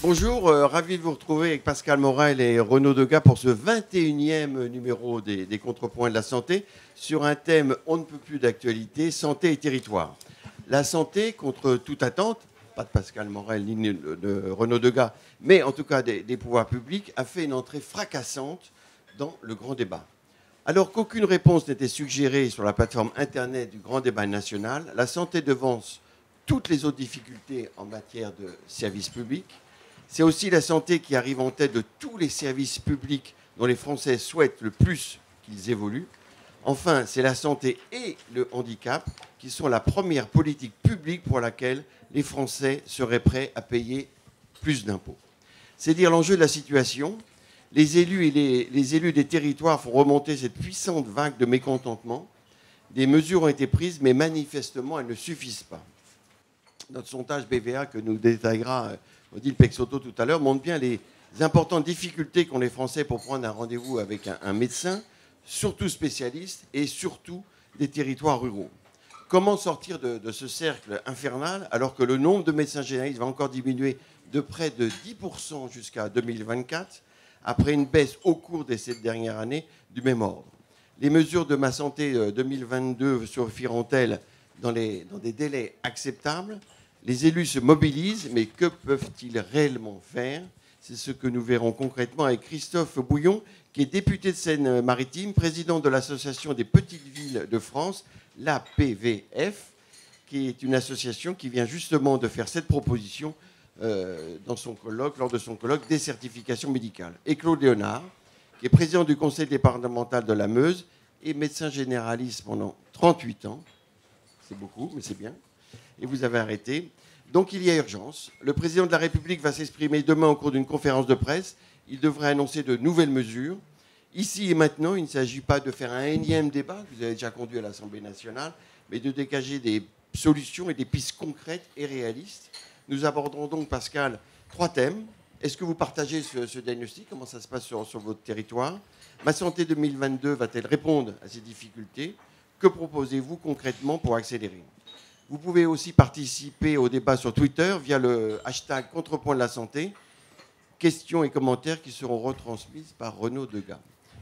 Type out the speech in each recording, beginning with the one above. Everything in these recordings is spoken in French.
Bonjour, ravi de vous retrouver avec Pascal Morel et Renaud Degas pour ce 21e numéro des Contrepoints de la santé sur un thème on ne peut plus d'actualité, santé et territoire. La santé, contre toute attente, pas de Pascal Morel ni de Renaud Degas, mais en tout cas des pouvoirs publics, a fait une entrée fracassante dans le grand débat. Alors qu'aucune réponse n'était suggérée sur la plateforme Internet du grand débat national, la santé devance toutes les autres difficultés en matière de services publics. C'est aussi la santé qui arrive en tête de tous les services publics dont les Français souhaitent le plus qu'ils évoluent. Enfin, c'est la santé et le handicap qui sont la première politique publique pour laquelle les Français seraient prêts à payer plus d'impôts. C'est dire l'enjeu de la situation. Les élus et les élus des territoires font remonter cette puissante vague de mécontentement. Des mesures ont été prises, mais manifestement, elles ne suffisent pas. Notre sondage BVA, que nous détaillera Odile Peixoto tout à l'heure, montre bien les importantes difficultés qu'ont les Français pour prendre un rendez-vous avec un médecin, surtout spécialiste, et surtout des territoires ruraux. Comment sortir de ce cercle infernal alors que le nombre de médecins généralistes va encore diminuer de près de 10% jusqu'à 2024, après une baisse au cours des 7 dernières années du même ordre? Les mesures de Ma Santé 2022 suffiront-elles dans des délais acceptables? Les élus se mobilisent, mais que peuvent-ils réellement faire? C'est ce que nous verrons concrètement avec Christophe Bouillon, qui est député de Seine-Maritime, président de l'Association des petites villes de France, l'APVF, qui est une association qui vient justement de faire cette proposition lors de son colloque des certifications médicales. Et Claude Léonard, qui est président du conseil départemental de la Meuse et médecin généraliste pendant 38 ans. C'est beaucoup, mais c'est bien. Et vous avez arrêté. Donc il y a urgence. Le président de la République va s'exprimer demain au cours d'une conférence de presse. Il devrait annoncer de nouvelles mesures. Ici et maintenant, il ne s'agit pas de faire un énième débat que vous avez déjà conduit à l'Assemblée nationale, mais de dégager des solutions et des pistes concrètes et réalistes. Nous aborderons donc, Pascal, 3 thèmes. Est-ce que vous partagez ce diagnostic? Comment ça se passe sur votre territoire? Ma Santé 2022 va-t-elle répondre à ces difficultés? Que proposez-vous concrètement pour accélérer? Vous pouvez aussi participer au débat sur Twitter via le hashtag Contrepoint de la santé. Questions et commentaires qui seront retransmises par Renaud Degas.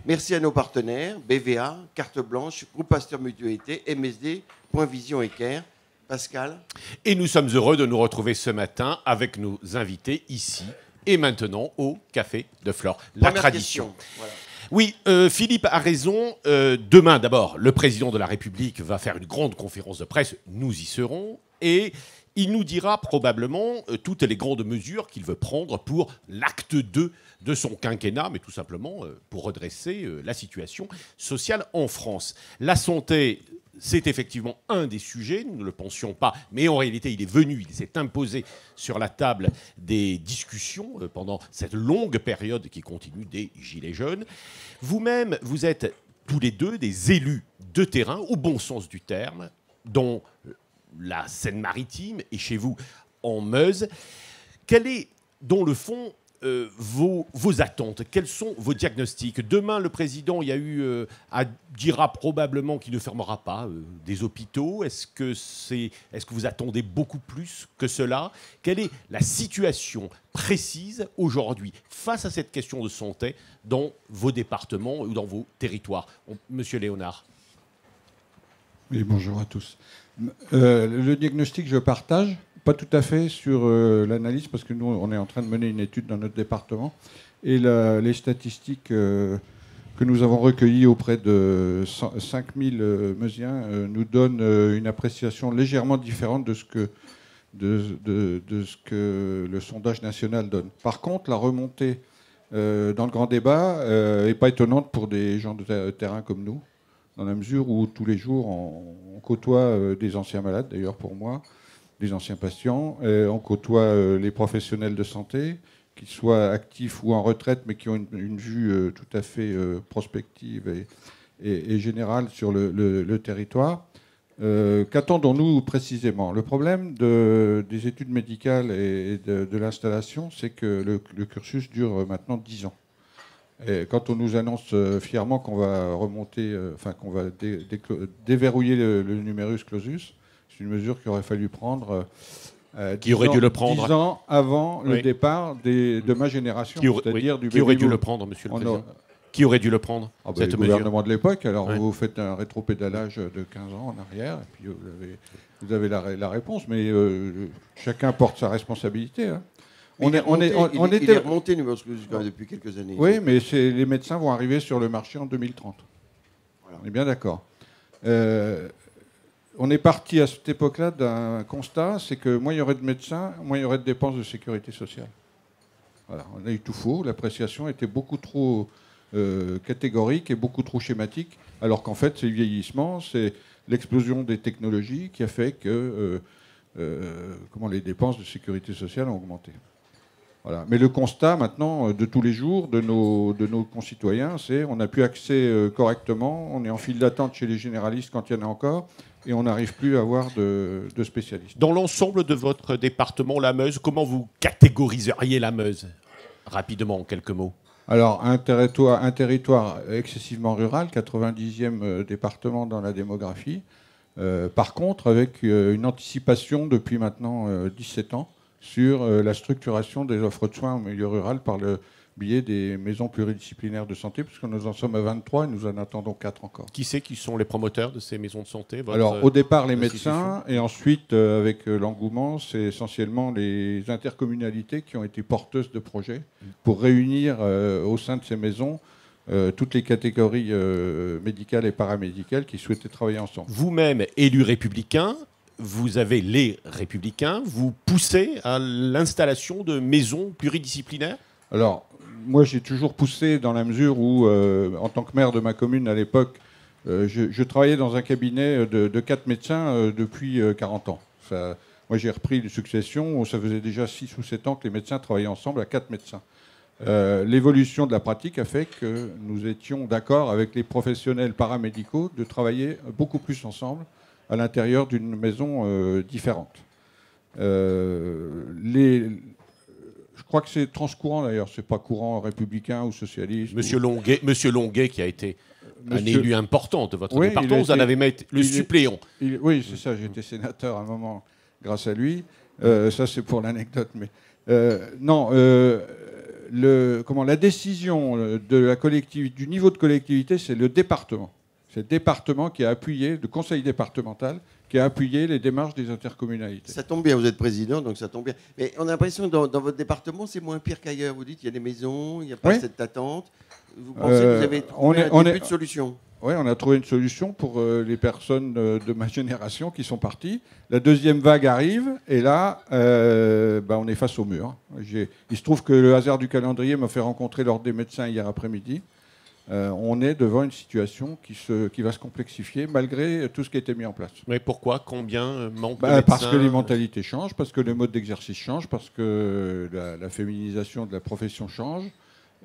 Merci à nos partenaires, BVA, Carte Blanche, Groupe Pasteur Mutualité, MSD, Point Vision et Care. Pascal. Et nous sommes heureux de nous retrouver ce matin avec nos invités ici et maintenant au Café de Flore. La tradition. Voilà. Oui, Philippe a raison. Demain, d'abord, le président de la République va faire une grande conférence de presse. Nous y serons. Et il nous dira probablement toutes les grandes mesures qu'il veut prendre pour l'acte 2 de son quinquennat, mais tout simplement pour redresser la situation sociale en France. La santé, c'est effectivement un des sujets, nous ne le pensions pas, mais en réalité, il est venu, il s'est imposé sur la table des discussions pendant cette longue période qui continue des Gilets jaunes. Vous-même, vous êtes tous les deux des élus de terrain, au bon sens du terme, dans la Seine-Maritime et chez vous en Meuse. Quel est, dans le fond, vos attentes? Quels sont vos diagnostics? Demain, le président dira probablement qu'il ne fermera pas des hôpitaux. Est-ce que vous attendez beaucoup plus que cela? Quelle est la situation précise aujourd'hui face à cette question de santé dans vos départements ou dans vos territoires? Monsieur Léonard. Oui, bonjour à tous. Le diagnostic, je partage. Pas tout à fait sur l'analyse, parce que nous, on est en train de mener une étude dans notre département. Et les statistiques que nous avons recueillies auprès de 5000 Meusiens nous donnent une appréciation légèrement différente de ce que le sondage national donne. Par contre, la remontée dans le grand débat n'est pas étonnante pour des gens de terrain comme nous, dans la mesure où tous les jours, on côtoie des anciens malades, d'ailleurs pour moi, des anciens patients, on côtoie les professionnels de santé, qu'ils soient actifs ou en retraite, mais qui ont une vue tout à fait prospective et générale sur le territoire. Qu'attendons-nous précisément? Le problème des études médicales et de l'installation, c'est que le cursus dure maintenant 10 ans. Et quand on nous annonce fièrement qu'on va remonter, qu'on va déverrouiller le numerus clausus, c'est une mesure qu'il aurait fallu prendre qui aurait dû le prendre 10 ans avant le départ de ma génération, c'est-à-dire du Qui aurait dû le prendre, Monsieur le Président? Qui aurait dû le prendre, cette le gouvernement de l'époque. Alors vous faites un rétropédalage de 15 ans en arrière, et puis vous avez la réponse, mais chacun porte sa responsabilité. Hein. Il est remonté numerus clausus depuis quelques années. Oui, mais les médecins vont arriver sur le marché en 2030. Voilà. On est bien d'accord. On est parti à cette époque-là d'un constat, c'est que moins il y aurait de médecins, moins il y aurait de dépenses de sécurité sociale. Voilà, on a eu tout faux. L'appréciation était beaucoup trop catégorique et beaucoup trop schématique, alors qu'en fait, c'est le vieillissement, c'est l'explosion des technologies qui a fait que les dépenses de sécurité sociale ont augmenté. Voilà. Mais le constat maintenant de tous les jours de nos concitoyens, c'est on n'a plus accès correctement, on est en file d'attente chez les généralistes quand il y en a encore, et on n'arrive plus à avoir de spécialistes. Dans l'ensemble de votre département, la Meuse, comment vous catégoriseriez la Meuse? Rapidement, en quelques mots. Alors, un territoire excessivement rural, 90e département dans la démographie. Par contre, avec une anticipation depuis maintenant 17 ans sur la structuration des offres de soins au milieu rural par le biais des maisons pluridisciplinaires de santé, puisque nous en sommes à 23 et nous en attendons 4 encore. Qui sont les promoteurs de ces maisons de santé? Alors, au départ, les médecins, et ensuite, avec l'engouement, c'est essentiellement les intercommunalités qui ont été porteuses de projets pour réunir au sein de ces maisons toutes les catégories médicales et paramédicales qui souhaitaient travailler ensemble. Vous-même, élu républicain, vous avez les Républicains, vous poussez à l'installation de maisons pluridisciplinaires? Alors, moi, j'ai toujours poussé dans la mesure où, en tant que maire de ma commune à l'époque, je travaillais dans un cabinet de 4 médecins depuis 40 ans. Moi, j'ai repris une succession où ça faisait déjà 6 ou 7 ans que les médecins travaillaient ensemble à 4 médecins. L'évolution de la pratique a fait que nous étions d'accord avec les professionnels paramédicaux de travailler beaucoup plus ensemble à l'intérieur d'une maison différente. Je crois que c'est transcourant d'ailleurs, c'est pas courant républicain ou socialiste. Monsieur Longuet qui a été un élu important de votre département, vous en avez mis le suppléant. Oui, c'est ça, j'ai été sénateur à un moment grâce à lui. Ça c'est pour l'anecdote, mais la décision du niveau de collectivité, c'est le département. C'est le département qui a appuyé, le conseil départemental, qui a appuyé les démarches des intercommunalités. Ça tombe bien, vous êtes président, donc ça tombe bien. Mais on a l'impression que dans votre département, c'est moins pire qu'ailleurs. Vous dites qu'il y a des maisons, il n'y a pas cette attente. Vous pensez que vous avez trouvé un début de solution? Oui, on a trouvé une solution pour les personnes de ma génération qui sont parties. La deuxième vague arrive, et là, on est face au mur. Il se trouve que le hasard du calendrier m'a fait rencontrer l'ordre des médecins hier après-midi. On est devant une situation qui va se complexifier malgré tout ce qui a été mis en place. Mais pourquoi? Combien manque de médecins? Parce que les mentalités changent, parce que le mode d'exercice change, parce que la féminisation de la profession change,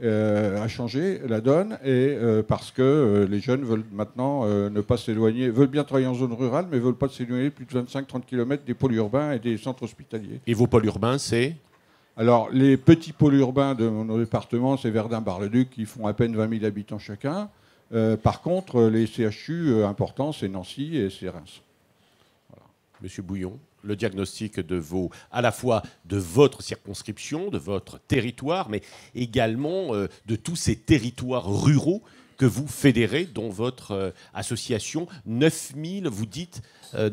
a changé la donne, et parce que les jeunes veulent maintenant ne pas s'éloigner, veulent bien travailler en zone rurale, mais ne veulent pas s'éloigner plus de 25-30 km des pôles urbains et des centres hospitaliers. Et vos pôles urbains, c'est? Alors, les petits pôles urbains de mon département, c'est Verdun-Bar-le-Duc, qui font à peine 20 000 habitants chacun. Par contre, les CHU importants, c'est Nancy et c'est Reims. Voilà. Monsieur Bouillon, le diagnostic à la fois de votre circonscription, de votre territoire, mais également de tous ces territoires ruraux que vous fédérez dans votre association. 9000, vous dites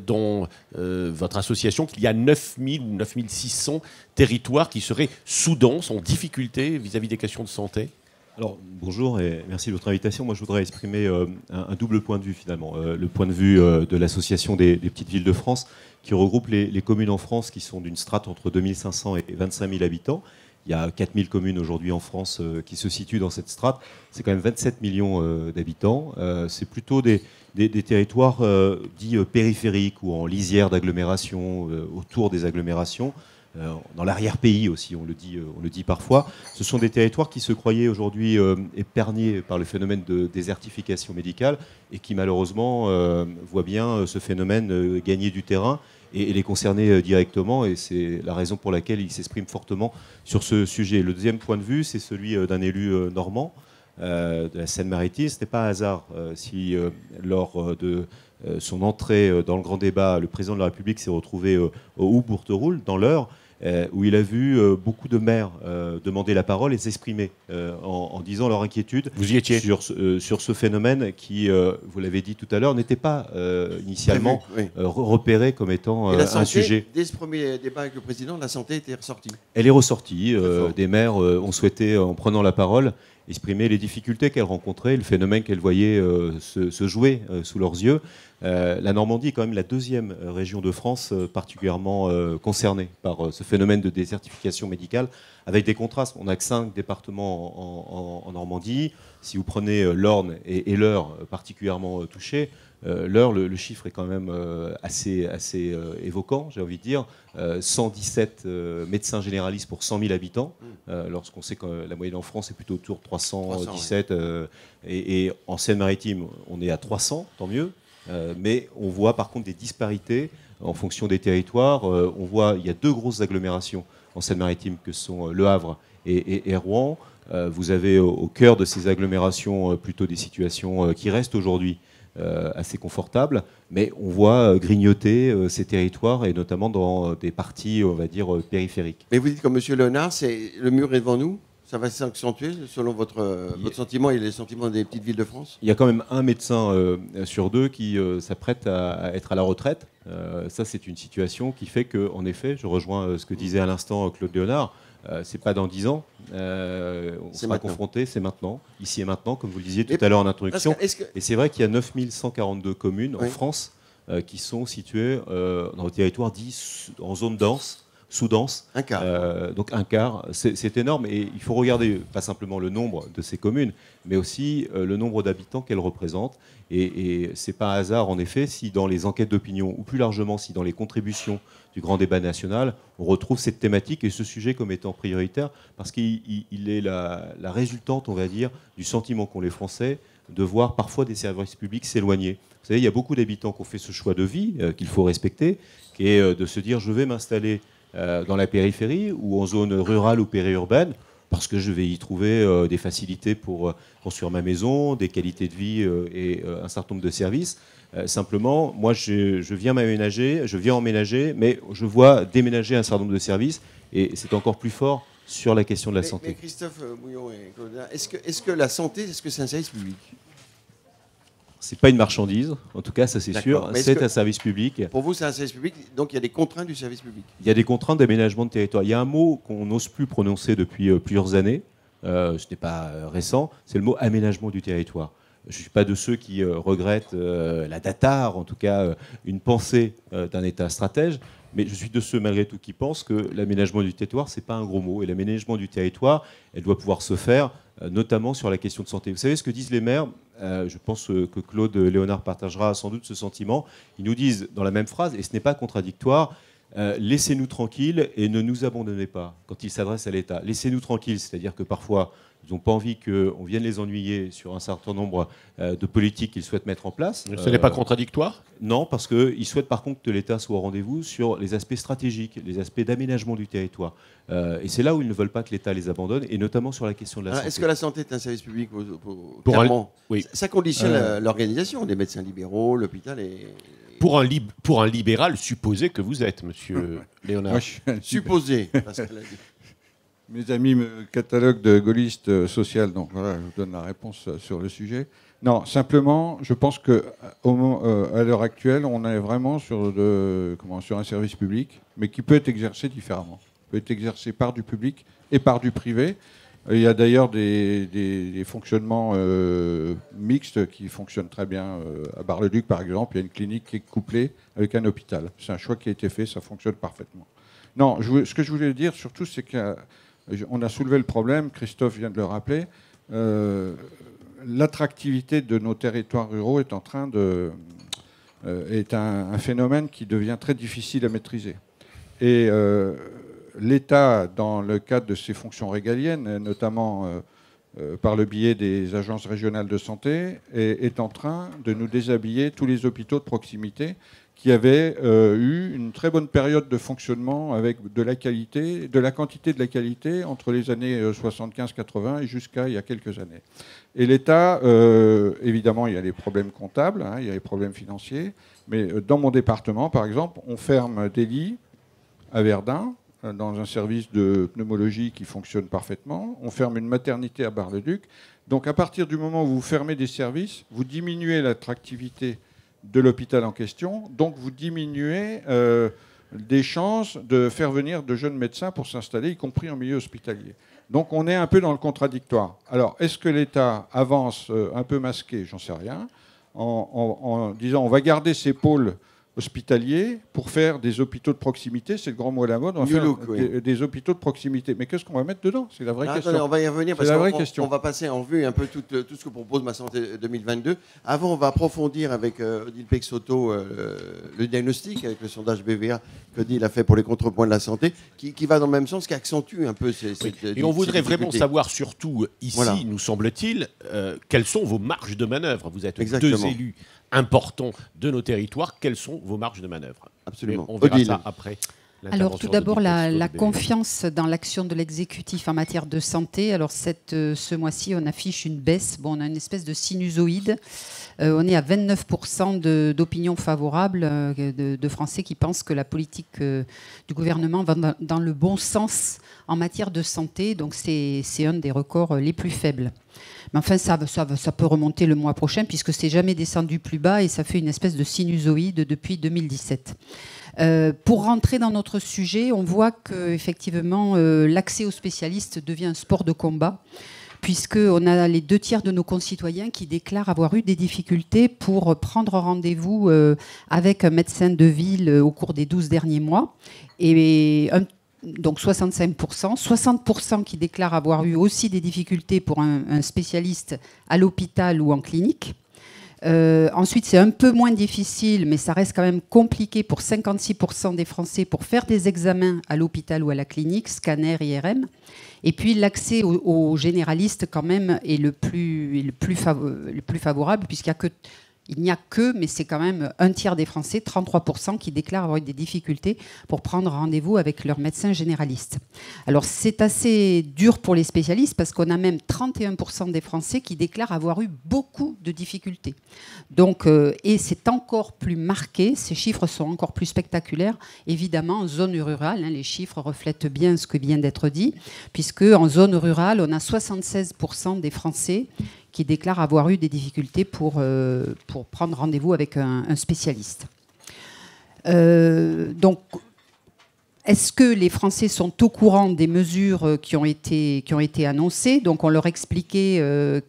dans votre association qu'il y a 9000 ou 9600 territoires qui seraient sous-denses, en difficulté vis-à-vis des questions de santé. Alors, bonjour et merci de votre invitation. Moi, je voudrais exprimer un double point de vue, finalement. Le point de vue de l'Association des petites villes de France, qui regroupe les communes en France qui sont d'une strate entre 2500 et 25 000 habitants. Il y a 4000 communes aujourd'hui en France qui se situent dans cette strate. C'est quand même 27 millions d'habitants. C'est plutôt des territoires dits périphériques ou en lisière d'agglomération, autour des agglomérations, dans l'arrière-pays aussi, on le dit parfois. Ce sont des territoires qui se croyaient aujourd'hui épargnés par le phénomène de désertification médicale et qui malheureusement voient bien ce phénomène gagner du terrain et les concerner directement. Et c'est la raison pour laquelle ils s'expriment fortement sur ce sujet. Le deuxième point de vue, c'est celui d'un élu normand de la Seine-Maritime. Ce n'est pas un hasard si lors de son entrée dans le grand débat, le président de la République s'est retrouvé au Houbourteroul, dans l'Eure, où il a vu beaucoup de maires demander la parole et s'exprimer en disant leur inquiétude. Vous y étiez sur ce phénomène qui, vous l'avez dit tout à l'heure, n'était pas initialement repéré comme étant un sujet. Dès ce premier débat avec le président, la santé était ressortie. Elle est ressortie. Des maires ont souhaité, en prenant la parole, exprimer les difficultés qu'elles rencontraient, le phénomène qu'elles voyaient se jouer sous leurs yeux. La Normandie est quand même la deuxième région de France particulièrement concernée par ce phénomène de désertification médicale, avec des contrastes. On n'a que 5 départements en Normandie. Si vous prenez l'Orne et l'Eure particulièrement touchés, l'Eure, le chiffre est quand même assez évoquant, j'ai envie de dire. 117 médecins généralistes pour 100 000 habitants, lorsqu'on sait que la moyenne en France est plutôt autour de 317. Et en Seine-Maritime, on est à 300, tant mieux. Mais on voit par contre des disparités en fonction des territoires. On voit il y a 2 grosses agglomérations en Seine-Maritime que sont Le Havre et Rouen. Vous avez au cœur de ces agglomérations plutôt des situations qui restent aujourd'hui assez confortables, mais on voit grignoter ces territoires et notamment dans des parties, on va dire, périphériques. Mais vous dites comme M. Léonard, le mur est devant nous. Ça va s'accentuer selon votre sentiment et les sentiments des petites villes de France? Il y a quand même un médecin sur 2 qui s'apprête à être à la retraite. Ça, c'est une situation qui fait qu'en effet, je rejoins ce que disait à l'instant Claude Léonard, c'est pas dans 10 ans, on sera confronté, c'est maintenant, ici et maintenant, comme vous le disiez tout à l'heure en introduction. Et c'est vrai qu'il y a 9142 communes en France qui sont situées dans le territoire dit en zone dense, sous-dense. Un quart. Donc un quart, c'est énorme. Et il faut regarder pas simplement le nombre de ces communes, mais aussi le nombre d'habitants qu'elles représentent. Et c'est pas un hasard, en effet, si dans les enquêtes d'opinion, ou plus largement, si dans les contributions du grand débat national, on retrouve cette thématique et ce sujet comme étant prioritaire, parce qu'il est la résultante, on va dire, du sentiment qu'ont les Français de voir parfois des services publics s'éloigner. Vous savez, il y a beaucoup d'habitants qui ont fait ce choix de vie qu'il faut respecter, qui est de se dire je vais m'installer dans la périphérie ou en zone rurale ou périurbaine, parce que je vais y trouver des facilités pour construire ma maison, des qualités de vie et un certain nombre de services. Simplement, moi, je viens emménager, mais je vois déménager un certain nombre de services, et c'est encore plus fort sur la question de la santé. Mais Christophe Bouillon et Claude, est-ce que la santé, est-ce que c'est un service public? C'est pas une marchandise, en tout cas, ça c'est sûr. C'est un service public. Pour vous, c'est un service public, donc il y a des contraintes du service public. Il y a des contraintes d'aménagement de territoire. Il y a un mot qu'on n'ose plus prononcer depuis plusieurs années, ce n'est pas récent, c'est le mot aménagement du territoire. Je ne suis pas de ceux qui regrettent la DATAR, en tout cas une pensée d'un État stratège, mais je suis de ceux malgré tout qui pensent que l'aménagement du territoire, ce n'est pas un gros mot. Et l'aménagement du territoire, elle doit pouvoir se faire notamment sur la question de santé. Vous savez ce que disent les maires? Je pense que Claude Léonard partagera sans doute ce sentiment. Ils nous disent dans la même phrase, et ce n'est pas contradictoire, laissez-nous tranquilles et ne nous abandonnez pas quand ils s'adressent à l'État. Laissez-nous tranquilles, c'est-à-dire que parfois, ils n'ont pas envie qu'on vienne les ennuyer sur un certain nombre de politiques qu'ils souhaitent mettre en place. Ce n'est pas contradictoire? Non, parce qu'ils souhaitent par contre que l'État soit au rendez-vous sur les aspects stratégiques, les aspects d'aménagement du territoire. Et c'est là où ils ne veulent pas que l'État les abandonne, et notamment sur la question de la santé. Est-ce que la santé est un service public Oui. Ça conditionne l'organisation des médecins libéraux, l'hôpital et... Pour un libéral supposé que vous êtes, monsieur Léonard. Supposé, parce que mes amis me cataloguent de gaulliste social, donc voilà, je vous donne la réponse sur le sujet. Non, simplement, je pense qu'à l'heure actuelle, on est vraiment sur un service public, mais qui peut être exercé différemment. Peut être exercé par du public et par du privé. Il y a d'ailleurs des fonctionnements mixtes qui fonctionnent très bien. À Bar-le-Duc, par exemple, il y a une clinique qui est couplée avec un hôpital. C'est un choix qui a été fait, ça fonctionne parfaitement. Non, ce que je voulais dire surtout, c'est qu'on a soulevé le problème, Christophe vient de le rappeler, l'attractivité de nos territoires ruraux est est un phénomène qui devient très difficile à maîtriser. Et l'État, dans le cadre de ses fonctions régaliennes, notamment par le biais des agences régionales de santé, est en train de nous déshabiller tous les hôpitaux de proximité qui avaient eu une très bonne période de fonctionnement avec de la qualité, de la quantité de la qualité entre les années 75-80 et jusqu'à il y a quelques années. Et l'État, évidemment, il y a les problèmes comptables, il y a les problèmes financiers, mais dans mon département, par exemple, on ferme des lits à Verdun, dans un service de pneumologie qui fonctionne parfaitement. On ferme une maternité à Bar-le-Duc. Donc à partir du moment où vous fermez des services, vous diminuez l'attractivité de l'hôpital en question, donc vous diminuez des chances de faire venir de jeunes médecins pour s'installer, y compris en milieu hospitalier. Donc on est un peu dans le contradictoire. Alors est-ce que l'État avance un peu masqué? J'en sais rien, en disant on va garder ces pôles hospitaliers pour faire des hôpitaux de proximité, c'est le grand mot à la mode, on va faire des hôpitaux de proximité. Mais qu'est-ce qu'on va mettre dedans? C'est la vraie question. Attendez, on va y revenir parce qu'on va passer en vue un peu tout ce que propose Ma Santé 2022. Avant, on va approfondir avec Odile Peixoto le diagnostic, avec le sondage BVA qu'Odile a fait pour les contrepoints de la santé, qui va dans le même sens, qui accentue un peu ces Et on voudrait vraiment savoir, surtout ici, nous semble-t-il, quelles sont vos marges de manœuvre. Vous êtes deux élus importants de nos territoires. Quelles sont vos marges de manœuvre? Absolument. On verra ça après. Alors tout d'abord, la confiance dans l'action de l'exécutif en matière de santé. Alors ce mois-ci, on affiche une baisse. Bon, on a une espèce de sinusoïde. On est à 29% d'opinion favorable de Français qui pensent que la politique du gouvernement va dans le bon sens en matière de santé. Donc c'est un des records les plus faibles. Mais enfin, ça peut remonter le mois prochain puisque c'est jamais descendu plus bas et ça fait une espèce de sinusoïde depuis 2017. Pour rentrer dans notre sujet, on voit qu'effectivement, l'accès aux spécialistes devient un sport de combat, puisqu'on a les 2/3 de nos concitoyens qui déclarent avoir eu des difficultés pour prendre rendez-vous avec un médecin de ville au cours des 12 derniers mois. Et donc 65%, 60% qui déclarent avoir eu aussi des difficultés pour un spécialiste à l'hôpital ou en clinique. Ensuite, c'est un peu moins difficile, mais ça reste quand même compliqué pour 56% des Français pour faire des examens à l'hôpital ou à la clinique, scanner, IRM. Et puis l'accès aux généralistes quand même est le plus favorable, il n'y a que, mais c'est quand même 1/3 des Français, 33%, qui déclarent avoir eu des difficultés pour prendre rendez-vous avec leur médecin généraliste. Alors c'est assez dur pour les spécialistes parce qu'on a même 31% des Français qui déclarent avoir eu beaucoup de difficultés. Donc, et c'est encore plus marqué, ces chiffres sont encore plus spectaculaires, évidemment en zone rurale. Les chiffres reflètent bien ce que vient d'être dit, puisque en zone rurale, on a 76% des Français qui déclarent avoir eu des difficultés pour prendre rendez-vous avec un spécialiste. Donc, est-ce que les Français sont au courant des mesures qui ont été annoncées? Donc, on leur expliquait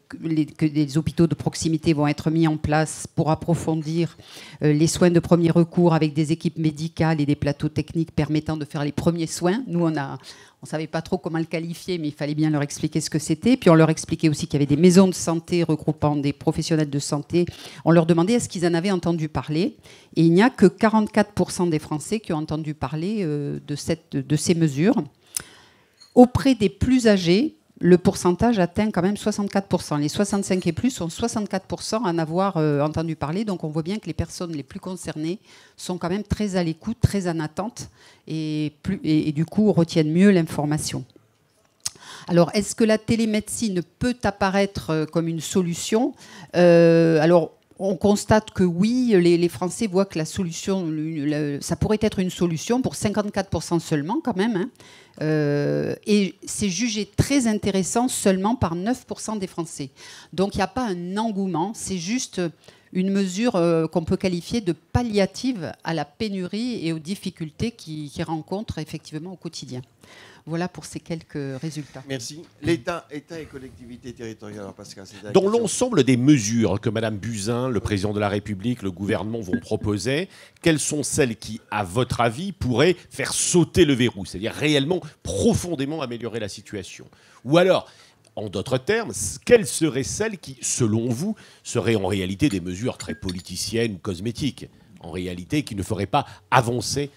que les hôpitaux de proximité vont être mis en place pour approfondir les soins de premier recours avec des équipes médicales et des plateaux techniques permettant de faire les premiers soins. Nous, on ne savait pas trop comment le qualifier, mais il fallait bien leur expliquer ce que c'était. Puis on leur expliquait aussi qu'il y avait des maisons de santé regroupant des professionnels de santé. On leur demandait est-ce qu'ils en avaient entendu parler. Et il n'y a que 44% des Français qui ont entendu parler de ces mesures. Auprès des plus âgés, le pourcentage atteint quand même 64%. Les 65 et plus sont 64% à en avoir entendu parler. Donc on voit bien que les personnes les plus concernées sont quand même très à l'écoute, très en attente et du coup retiennent mieux l'information. Alors, est-ce que la télémédecine peut apparaître comme une solution? Alors, on constate que oui, les Français voient que la solution, ça pourrait être une solution pour 54% seulement quand même. Hein. Et c'est jugé très intéressant seulement par 9% des Français. Donc il n'y a pas un engouement, c'est juste une mesure qu'on peut qualifier de palliative à la pénurie et aux difficultés qu'ils rencontrent effectivement au quotidien. Voilà pour ces quelques résultats. Merci. L'État et collectivités territoriales, Pascal. Dans l'ensemble des mesures que Mme Buzyn, le président de la République, le gouvernement vont proposer, quelles sont celles qui, à votre avis, pourraient faire sauter le verrou, c'est-à-dire réellement, profondément améliorer la situation? Ou alors, En d'autres termes, quelles seraient celles qui, selon vous, seraient en réalité des mesures très politiciennes ou cosmétiques, en réalité qui ne feraient pas avancer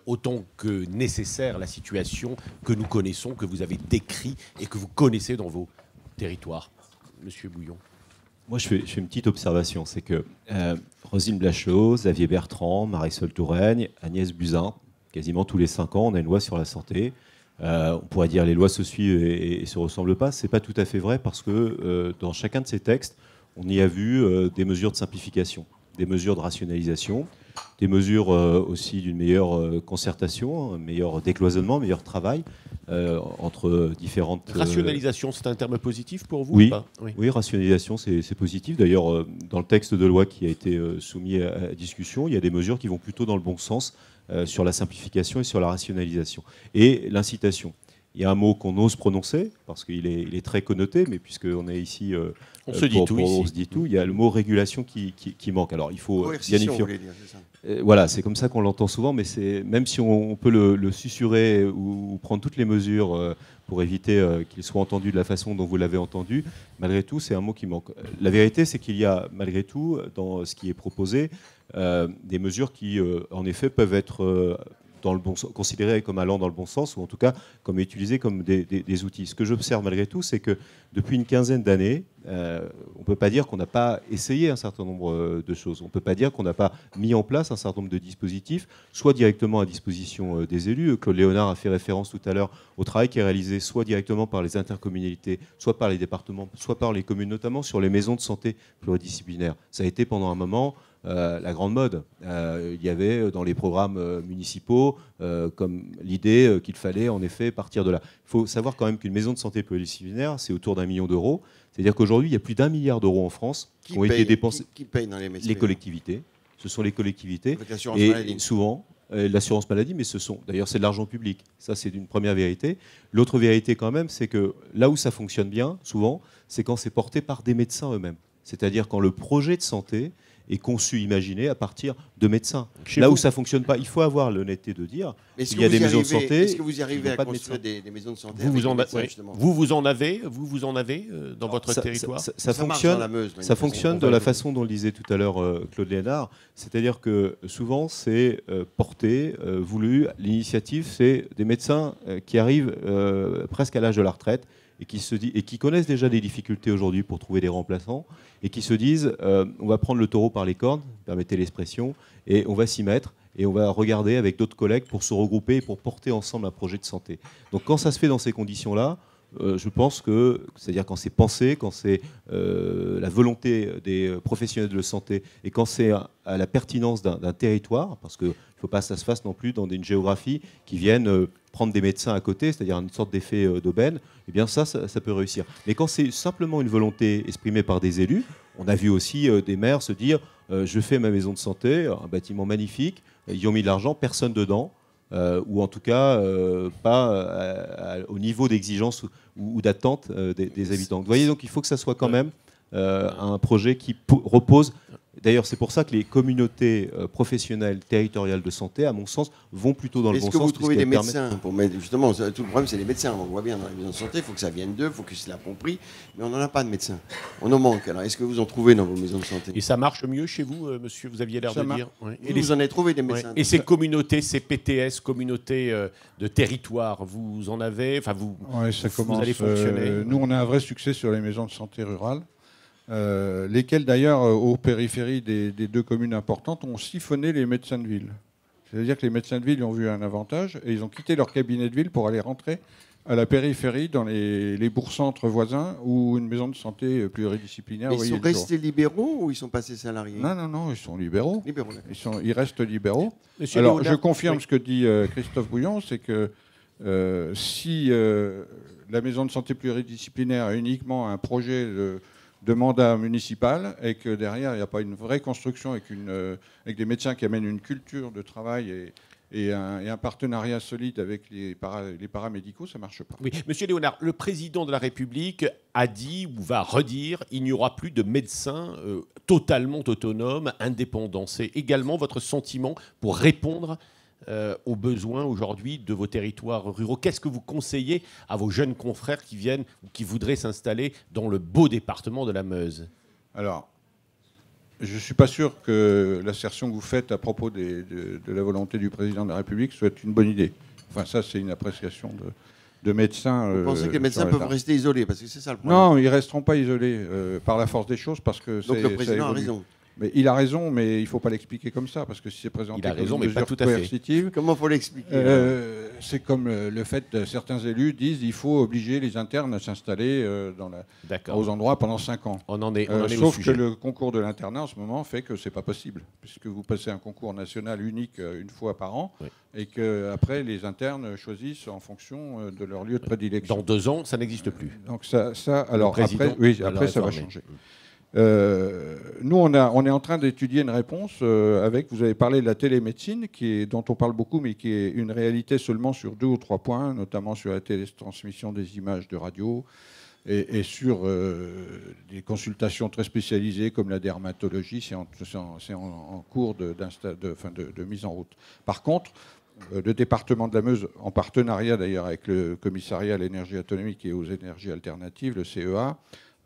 autant que nécessaire la situation que nous connaissons, que vous avez décrit et que vous connaissez dans vos territoires? Monsieur Bouillon. Moi, je fais une petite observation, c'est que Roselyne Bachelot, Xavier Bertrand, Marisol Touraine, Agnès Buzyn, quasiment tous les 5 ans, on a une loi sur la santé. On pourrait dire les lois se suivent et se ressemblent pas. C'est pas tout à fait vrai parce que dans chacun de ces textes, on y a vu des mesures de simplification, des mesures de rationalisation, des mesures aussi d'une meilleure concertation, un meilleur décloisonnement, un meilleur travail entre différentes... Rationalisation, c'est un terme positif pour vous? Oui, ou pas? Oui, rationalisation, c'est positif. D'ailleurs, dans le texte de loi qui a été soumis à discussion, il y a des mesures qui vont plutôt dans le bon sens sur la simplification et sur la rationalisation. Et l'incitation. Il y a un mot qu'on ose prononcer, parce qu'il est très connoté, mais puisqu'on est ici... on se dit tout ici. On se dit tout. Il y a le mot régulation qui manque. Alors, il faut bien dire, voilà, c'est comme ça qu'on l'entend souvent, mais même si on peut le susurrer ou prendre toutes les mesures pour éviter qu'il soit entendu de la façon dont vous l'avez entendu, malgré tout, c'est un mot qui manque. La vérité, c'est qu'il y a, malgré tout, dans ce qui est proposé, des mesures qui, en effet, peuvent être... considérés comme allant dans le bon sens, ou en tout cas comme utilisés comme des outils. Ce que j'observe malgré tout, c'est que depuis une quinzaine d'années, on ne peut pas dire qu'on n'a pas essayé un certain nombre de choses. On ne peut pas dire qu'on n'a pas mis en place un certain nombre de dispositifs, soit directement à disposition des élus. Claude Léonard a fait référence tout à l'heure au travail qui est réalisé soit directement par les intercommunalités, soit par les départements, soit par les communes, notamment sur les maisons de santé pluridisciplinaires. Ça a été pendant un moment la grande mode. Il y avait dans les programmes municipaux comme l'idée qu'il fallait en effet partir de là. Il faut savoir quand même qu'une maison de santé pluridisciplinaire, c'est autour d'1 million d'euros. C'est-à-dire qu'aujourd'hui, il y a plus d'1 milliard d'euros en France qui ont été dépensés. Qui paye dans les MSP? Les collectivités. Ce sont les collectivités. Avec l'assurance maladie. Et souvent, l'assurance maladie, mais d'ailleurs, c'est de l'argent public. Ça, c'est une première vérité. L'autre vérité, quand même, c'est que là où ça fonctionne bien, souvent, c'est quand c'est porté par des médecins eux-mêmes. C'est-à-dire quand le projet de santé est conçu, imaginé à partir de médecins. Là où ça ne fonctionne pas, il faut avoir l'honnêteté de dire qu'il y a des maisons de santé. Est-ce que vous y arrivez à construire des maisons de santé? Vous en avez dans votre territoire? Ça fonctionne de la façon dont le disait tout à l'heure Claude Léonard. C'est-à-dire que souvent, c'est porté, voulu. L'initiative, c'est des médecins qui arrivent presque à l'âge de la retraite et qui connaissent déjà des difficultés aujourd'hui pour trouver des remplaçants, et qui se disent on va prendre le taureau par les cornes, permettez l'expression, et on va s'y mettre, et on va regarder avec d'autres collègues pour se regrouper et pour porter ensemble un projet de santé. Donc quand ça se fait dans ces conditions-là, je pense que, c'est-à-dire quand c'est pensé, quand c'est la volonté des professionnels de la santé, et quand c'est à la pertinence d'un territoire, parce qu'il ne faut pas que ça se fasse non plus dans une géographie qui vienne prendre des médecins à côté, c'est-à-dire une sorte d'effet d'aubaine, eh bien ça peut réussir. Mais quand c'est simplement une volonté exprimée par des élus, on a vu aussi des maires se dire je fais ma maison de santé, un bâtiment magnifique, ils y ont mis de l'argent, personne dedans, ou en tout cas pas au niveau d'exigence ou d'attente des habitants. Vous voyez, donc il faut que ça soit quand même un projet qui repose. D'ailleurs, c'est pour ça que les communautés professionnelles territoriales de santé, à mon sens, vont plutôt dans le bon sens. Est-ce que vous trouvez des médecins pour mettre, justement, tout le problème, c'est les médecins. On voit bien dans les maisons de santé, il faut que ça vienne d'eux, il faut qu'ils se l'approprient, mais on n'en a pas de médecins. On en manque. Alors, est-ce que vous en trouvez dans vos maisons de santé? Et ça marche mieux chez vous, monsieur? Vous aviez l'air de dire. Ouais. Et vous en avez trouvé des médecins? Et ces communautés, ces PTS, communautés de territoire, vous en avez? Enfin, vous allez fonctionner? Nous, on a un vrai succès sur les maisons de santé rurales. Lesquels d'ailleurs, aux périphéries des 2 communes importantes, ont siphonné les médecins de ville. C'est-à-dire que les médecins de ville ont vu un avantage et ils ont quitté leur cabinet de ville pour aller rentrer à la périphérie, dans les bourgs-centres voisins ou une maison de santé pluridisciplinaire. Ils sont restés libéraux ou ils sont passés salariés? Non, ils sont libéraux. Ils restent libéraux. Monsieur Alors, Léonard, je confirme ce que dit Christophe Bouillon, c'est que si la maison de santé pluridisciplinaire a uniquement un projet de mandat municipal et que derrière, il n'y a pas une vraie construction avec des médecins qui amènent une culture de travail et un partenariat solide avec les paramédicaux, ça ne marche pas. Oui, monsieur Léonard, le président de la République a dit ou va redire il n'y aura plus de médecins totalement autonomes, indépendants. C'est également votre sentiment pour répondre aux besoins aujourd'hui de vos territoires ruraux? Qu'est-ce que vous conseillez à vos jeunes confrères qui viennent ou qui voudraient s'installer dans le beau département de la Meuse? Alors, je ne suis pas sûr que l'assertion que vous faites à propos de la volonté du président de la République soit une bonne idée. Enfin, ça, c'est une appréciation de médecins. Vous pensez que les médecins peuvent rester isolés? Parce que c'est ça le problème. Non, ils ne resteront pas isolés par la force des choses. Parce que donc le président a raison. Mais il a raison, mais il ne faut pas l'expliquer comme ça, parce que si c'est présenté comme une mesure coercitive... Comment faut l'expliquer? C'est comme le fait que certains élus disent qu'il faut obliger les internes à s'installer aux endroits pendant 5 ans. On en est sauf que le concours de l'internat en ce moment fait que ce n'est pas possible, puisque vous passez un concours national unique une fois par an, oui. Et qu'après les internes choisissent en fonction de leur lieu de prédilection. Dans 2 ans, ça n'existe plus. Donc alors après ça va changer. Nous, on est en train d'étudier une réponse avec, vous avez parlé de la télémédecine, dont on parle beaucoup, mais qui est une réalité seulement sur 2 ou 3 points, notamment sur la télétransmission des images de radio et sur des consultations très spécialisées comme la dermatologie. C'est en cours de mise en route. Par contre, le département de la Meuse, en partenariat d'ailleurs avec le commissariat à l'énergie atomique et aux énergies alternatives, le CEA,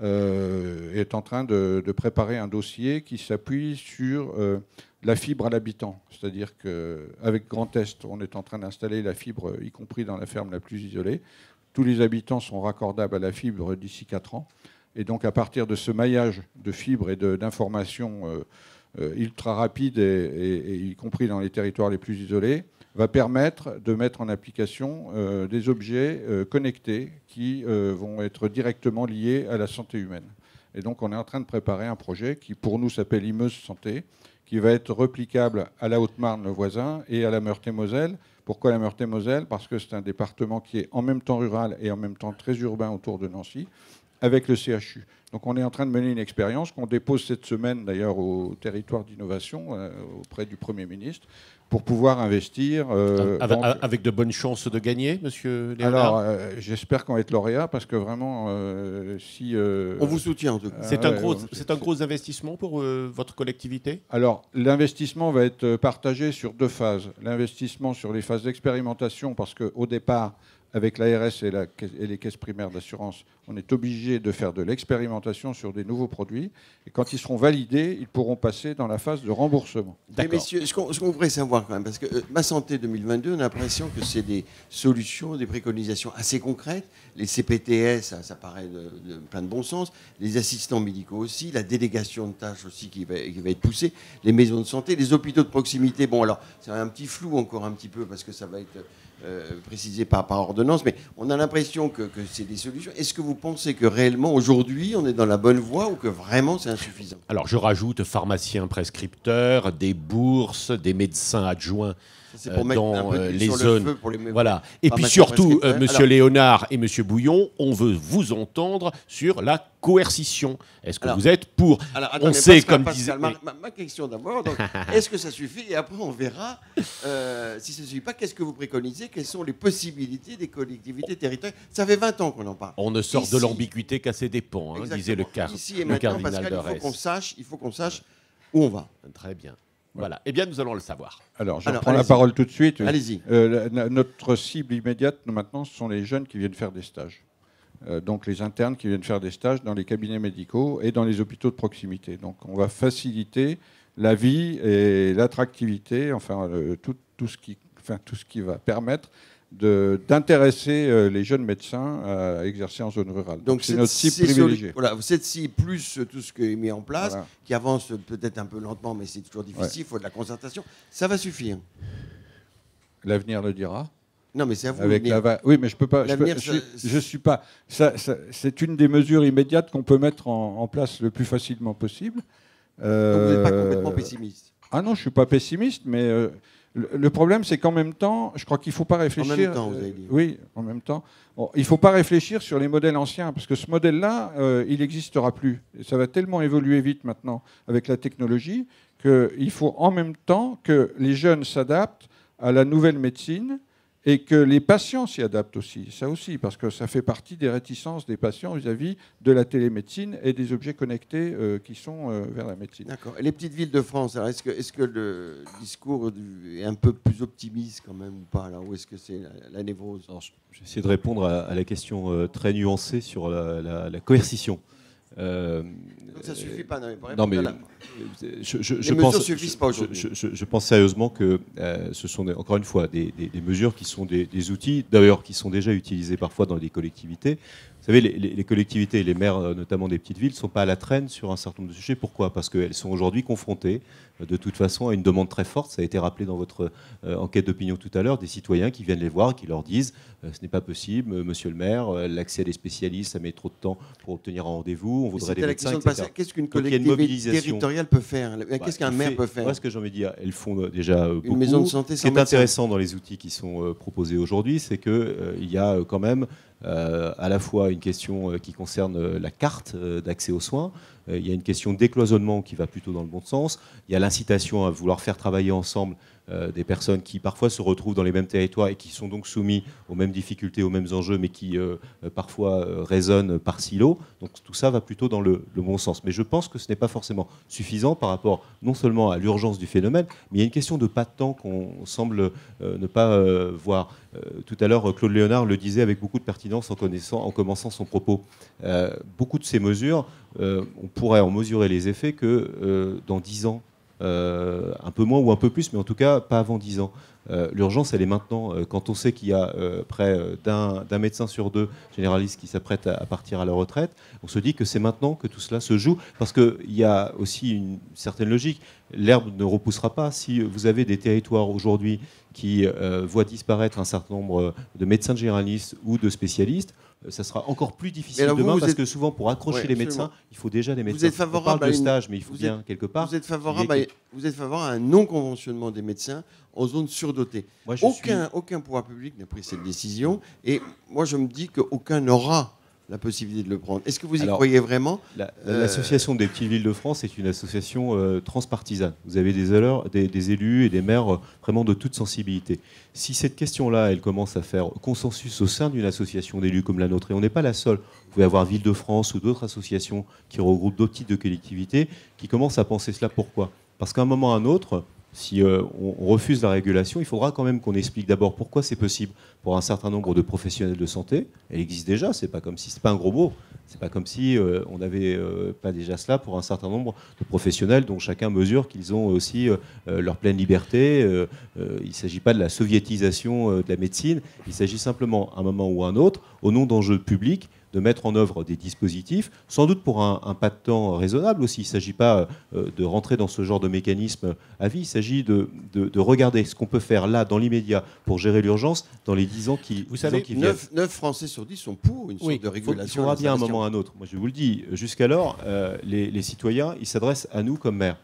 est en train de préparer un dossier qui s'appuie sur la fibre à l'habitant. C'est-à-dire qu'avec Grand Est, on est en train d'installer la fibre, y compris dans la ferme la plus isolée. Tous les habitants sont raccordables à la fibre d'ici 4 ans. Et donc, à partir de ce maillage de fibres et d'informations ultra rapides, et y compris dans les territoires les plus isolés, va permettre de mettre en application des objets connectés qui vont être directement liés à la santé humaine. Et donc, on est en train de préparer un projet qui, pour nous, s'appelle Imeuse Santé, qui va être replicable à la Haute-Marne, le voisin, et à la Meurthe-et-Moselle. Pourquoi la Meurthe-et-Moselle? Parce que c'est un département qui est en même temps rural et en même temps très urbain autour de Nancy, avec le CHU. Donc on est en train de mener une expérience qu'on dépose cette semaine d'ailleurs au territoire d'innovation auprès du Premier ministre pour pouvoir investir. Avec de bonnes chances de gagner, monsieur Léonard? Alors j'espère qu'on va être lauréat parce que vraiment si... on vous soutient en tout cas. C'est un gros investissement pour votre collectivité? Alors l'investissement va être partagé sur 2 phases. L'investissement sur les phases d'expérimentation parce qu'au départ, avec l'ARS et les caisses primaires d'assurance, on est obligé de faire de l'expérimentation sur des nouveaux produits. Et quand ils seront validés, ils pourront passer dans la phase de remboursement. Mais messieurs, ce qu'on voudrait savoir quand même, parce que Ma Santé 2022, on a l'impression que c'est des solutions, des préconisations assez concrètes. Les CPTS, ça paraît de plein de bon sens. Les assistants médicaux aussi, la délégation de tâches aussi qui va être poussée, les maisons de santé, les hôpitaux de proximité. Bon, alors, c'est un petit flou encore un petit peu parce que ça va être... précisé par ordonnance, mais on a l'impression que c'est des solutions. Est-ce que vous pensez que réellement, aujourd'hui, on est dans la bonne voie ou que vraiment c'est insuffisant? Alors, je rajoute pharmaciens prescripteurs, des bourses, des médecins adjoints dans les zones. Voilà. Et puis surtout, monsieur Léonard et monsieur Bouillon, on veut vous entendre sur la coercition. Est-ce que vous êtes pour? On sait, comme disait... Ma question d'abord, est-ce que ça suffit? Et après, on verra si ça ne suffit pas, qu'est-ce que vous préconisez? Quelles sont les possibilités des collectivités territoriales? Ça fait 20 ans qu'on en parle. On ne sort de l'ambiguïté qu'à ses dépens, disait le cardinal de Retz. Il faut qu'on sache où on va. Très bien. Voilà. Eh bien, nous allons le savoir. Alors, je prends la parole tout de suite. Allez-y. Notre cible immédiate, maintenant, ce sont les jeunes qui viennent faire des stages. Donc, les internes qui viennent faire des stages dans les cabinets médicaux et dans les hôpitaux de proximité. Donc, on va faciliter la vie et l'attractivité, enfin, tout ce qui va permettre d'intéresser les jeunes médecins à exercer en zone rurale. Donc c'est notre cible privilégiée. Voilà, cette cible plus tout ce qui est mis en place, voilà, qui avance peut-être un peu lentement, mais c'est toujours difficile, il faut de la concertation, ça va suffire. L'avenir le dira. Non, mais c'est à vous. Oui, mais je peux pas. Je suis pas. C'est une des mesures immédiates qu'on peut mettre en place le plus facilement possible. Donc vous n'êtes pas complètement pessimiste? Ah non, je suis pas pessimiste, mais le problème, c'est qu'en même temps, je crois qu'il ne faut pas réfléchir... En même temps, vous avez dit. Oui, en même temps. Bon, il ne faut pas réfléchir sur les modèles anciens, parce que ce modèle-là, il n'existera plus. Et ça va tellement évoluer vite maintenant avec la technologie qu'il faut en même temps que les jeunes s'adaptent à la nouvelle médecine et que les patients s'y adaptent aussi. Ça aussi, parce que ça fait partie des réticences des patients vis-à-vis de la télémédecine et des objets connectés qui sont vers la médecine. D'accord. Et les petites villes de France, alors est-ce que le discours est un peu plus optimiste quand même ou pas, là, ou est-ce que c'est la névrose? Je vais essayer de répondre à la question très nuancée sur la coercition. Donc ça suffit pas. Non, mais les mesures suffisent pas aujourd'hui. Je pense sérieusement que ce sont encore une fois des mesures qui sont des outils, d'ailleurs qui sont déjà utilisés parfois dans les collectivités. Vous savez, les collectivités et les maires, notamment des petites villes, ne sont pas à la traîne sur un certain nombre de sujets. Pourquoi? Parce qu'elles sont aujourd'hui confrontées, de toute façon, à une demande très forte. Ça a été rappelé dans votre enquête d'opinion tout à l'heure, des citoyens qui viennent les voir et qui leur disent ce n'est pas possible, monsieur le maire, l'accès à des spécialistes, ça met trop de temps pour obtenir un rendez-vous, on voudrait des médecins, etc. Qu'est-ce qu'une collectivité territoriale peut faire? Qu'est-ce qu'un maire peut faire? Moi, ce que j'ai envie de dire, elles font déjà beaucoup. Une maison de santé sans médecin. Ce qui est intéressant dans les outils qui sont proposés aujourd'hui, c'est qu'il y a quand même à la fois une question qui concerne la carte d'accès aux soins, il y a une question de décloisonnement qui va plutôt dans le bon sens, il y a l'incitation à vouloir faire travailler ensemble des personnes qui parfois se retrouvent dans les mêmes territoires et qui sont donc soumis aux mêmes difficultés, aux mêmes enjeux, mais qui parfois raisonnent par silo. Donc tout ça va plutôt dans le bon sens. Mais je pense que ce n'est pas forcément suffisant par rapport non seulement à l'urgence du phénomène, mais il y a une question de pas de temps qu'on semble ne pas voir. Tout à l'heure, Claude Léonard le disait avec beaucoup de pertinence en commençant son propos. Beaucoup de ces mesures, on pourrait en mesurer les effets que dans 10 ans. Un peu moins ou un peu plus, mais en tout cas pas avant 10 ans. L'urgence, elle est maintenant. Quand on sait qu'il y a près d'un médecin sur 2 généralistes qui s'apprêtent à partir à la retraite, on se dit que c'est maintenant que tout cela se joue, parce qu'il y a aussi une certaine logique. L'herbe ne repoussera pas. Si vous avez des territoires aujourd'hui qui voient disparaître un certain nombre de médecins généralistes ou de spécialistes, ça sera encore plus difficile demain, parce que souvent, pour accrocher les médecins, il faut déjà des médecins. Vous êtes favorable on parle de stage, mais il faut bien quelque part. Vous êtes favorable à un non-conventionnement des médecins en zone surdotée. Aucun pouvoir public n'a pris cette décision, et moi je me dis qu'aucun n'aura la possibilité de le prendre. Est-ce que vous y croyez vraiment? L'Association des petites villes de France est une association transpartisane. Vous avez des élus et des maires vraiment de toute sensibilité. Si cette question-là, elle commence à faire consensus au sein d'une association d'élus comme la nôtre, et on n'est pas la seule, vous pouvez avoir Ville de France ou d'autres associations qui regroupent d'autres types de collectivités, qui commencent à penser cela. Pourquoi? Parce qu'à un moment ou à un autre, si on refuse la régulation, il faudra quand même qu'on explique d'abord pourquoi c'est possible pour un certain nombre de professionnels de santé. Elle existe déjà, c'est pas comme si, c'est pas un gros mot, c'est pas comme si on n'avait pas déjà cela pour un certain nombre de professionnels dont chacun mesure qu'ils ont aussi leur pleine liberté. Il ne s'agit pas de la soviétisation de la médecine, il s'agit simplement, à un moment ou à un autre, au nom d'enjeux publics, de mettre en œuvre des dispositifs, sans doute pour un pas de temps raisonnable aussi. Il ne s'agit pas de rentrer dans ce genre de mécanisme à vie, il s'agit de regarder ce qu'on peut faire là, dans l'immédiat, pour gérer l'urgence dans les 10 ans qui viennent. 9 Français sur 10 sont pour une sorte de régulation. Il faudra bien à un moment ou à un autre. Moi, je vous le dis, jusqu'alors, les citoyens, ils s'adressent à nous comme maires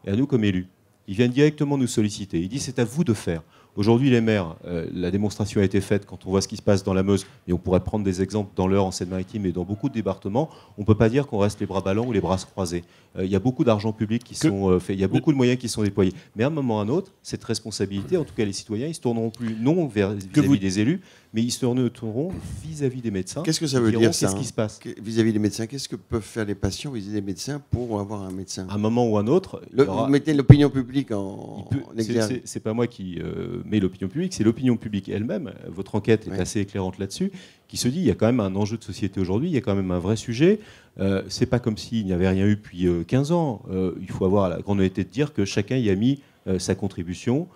et à nous comme élus. Ils viennent directement nous solliciter. Ils disent c'est à vous de faire. Aujourd'hui, les maires, la démonstration a été faite quand on voit ce qui se passe dans la Meuse, et on pourrait prendre des exemples dans l'Eure, en Seine-Maritime et dans beaucoup de départements. On ne peut pas dire qu'on reste les bras ballants ou les bras croisés. Il y a beaucoup d'argent public qui sont faits, il y a beaucoup de moyens qui sont déployés. Mais à un moment ou à un autre, cette responsabilité, en tout cas les citoyens, ils ne se tourneront plus non vis-à-vis des élus, mais ils se tourneront vis-à-vis des médecins. Qu'est-ce que ça veut dire, ça? Qu'est-ce qui se passe vis-à-vis des médecins? Qu'est-ce que peuvent faire les patients vis-à-vis des médecins pour avoir un médecin? À un moment ou à un autre... Vous mettez l'opinion publique en exergue. C'est pas moi qui mets l'opinion publique, c'est l'opinion publique elle-même. Votre enquête est assez éclairante là-dessus, qui se dit il y a quand même un enjeu de société aujourd'hui, il y a quand même un vrai sujet. C'est pas comme s'il n'y avait rien eu depuis 15 ans. Il faut avoir la grande honnêteté de dire que chacun y a mis sa contribution.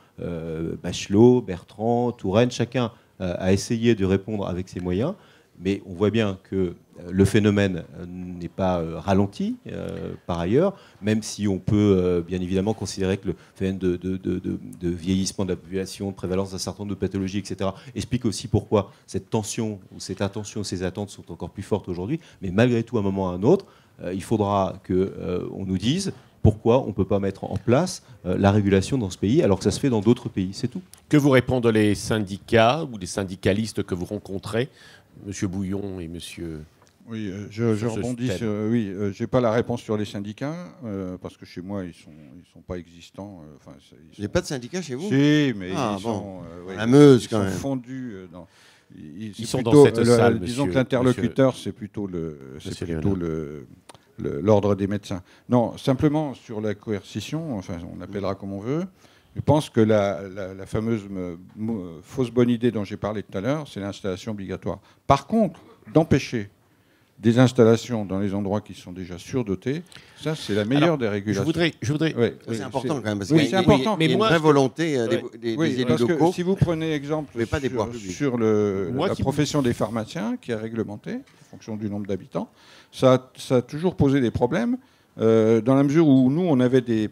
Bachelot, Bertrand, Touraine, chacun a essayé de répondre avec ses moyens. Mais on voit bien que le phénomène n'est pas ralenti par ailleurs, même si on peut bien évidemment considérer que le phénomène de vieillissement de la population, de prévalence d'un certain nombre de pathologies, etc., explique aussi pourquoi cette tension, ou cette attention, ces attentes sont encore plus fortes aujourd'hui. Mais malgré tout, à un moment ou à un autre, il faudra qu'on nous dise pourquoi on ne peut pas mettre en place la régulation dans ce pays, alors que ça se fait dans d'autres pays, c'est tout. Que vous répondent les syndicats ou les syndicalistes que vous rencontrez, M. Bouillon et M. Oui, je rebondis. J'ai pas la réponse sur les syndicats parce que chez moi ils sont pas existants. Vous n'avez pas de syndicats chez vous? Si, mais la Meuse quand même. Fondus. Ils sont dans cette salle. Disons que l'interlocuteur, c'est plutôt l'ordre des médecins. Non, simplement sur la coercition, enfin on appellera comme on veut. Je pense que la fameuse fausse bonne idée dont j'ai parlé tout à l'heure, c'est l'installation obligatoire. Par contre, d'empêcher des installations dans les endroits qui sont déjà surdotés, ça c'est la meilleure des régulations. Je voudrais. C'est important quand même, parce qu'il y a une vraie volonté des élus locaux. Si vous prenez exemple sur la profession des pharmaciens, qui est réglementée en fonction du nombre d'habitants, ça a toujours posé des problèmes. Dans la mesure où nous, on avait des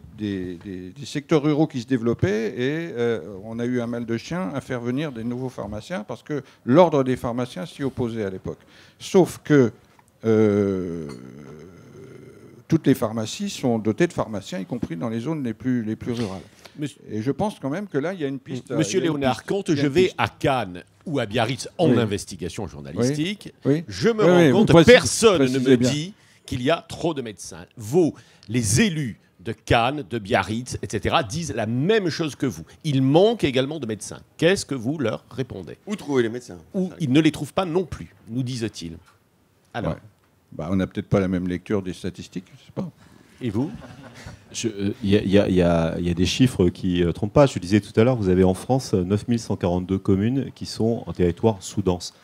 secteurs ruraux qui se développaient et on a eu un mal de chien à faire venir des nouveaux pharmaciens parce que l'ordre des pharmaciens s'y opposait à l'époque. Sauf que toutes les pharmacies sont dotées de pharmaciens, y compris dans les zones les plus rurales. Et je pense quand même que là, il y a une piste. Monsieur Léonard, quand je vais à Cannes ou à Biarritz en investigation journalistique, je me rends compte que personne ne me dit qu'il y a trop de médecins. Les élus de Cannes, de Biarritz, etc., disent la même chose que vous. Il manque également de médecins. Qu'est-ce que vous leur répondez? Où trouver les médecins? Ou ils ne les trouvent pas non plus, nous disent-ils. Alors, on n'a peut-être pas la même lecture des statistiques, je ne sais pas. Et vous? Il y a des chiffres qui ne trompent pas. Je disais tout à l'heure, vous avez en France 9142 communes qui sont en territoire sous-dense.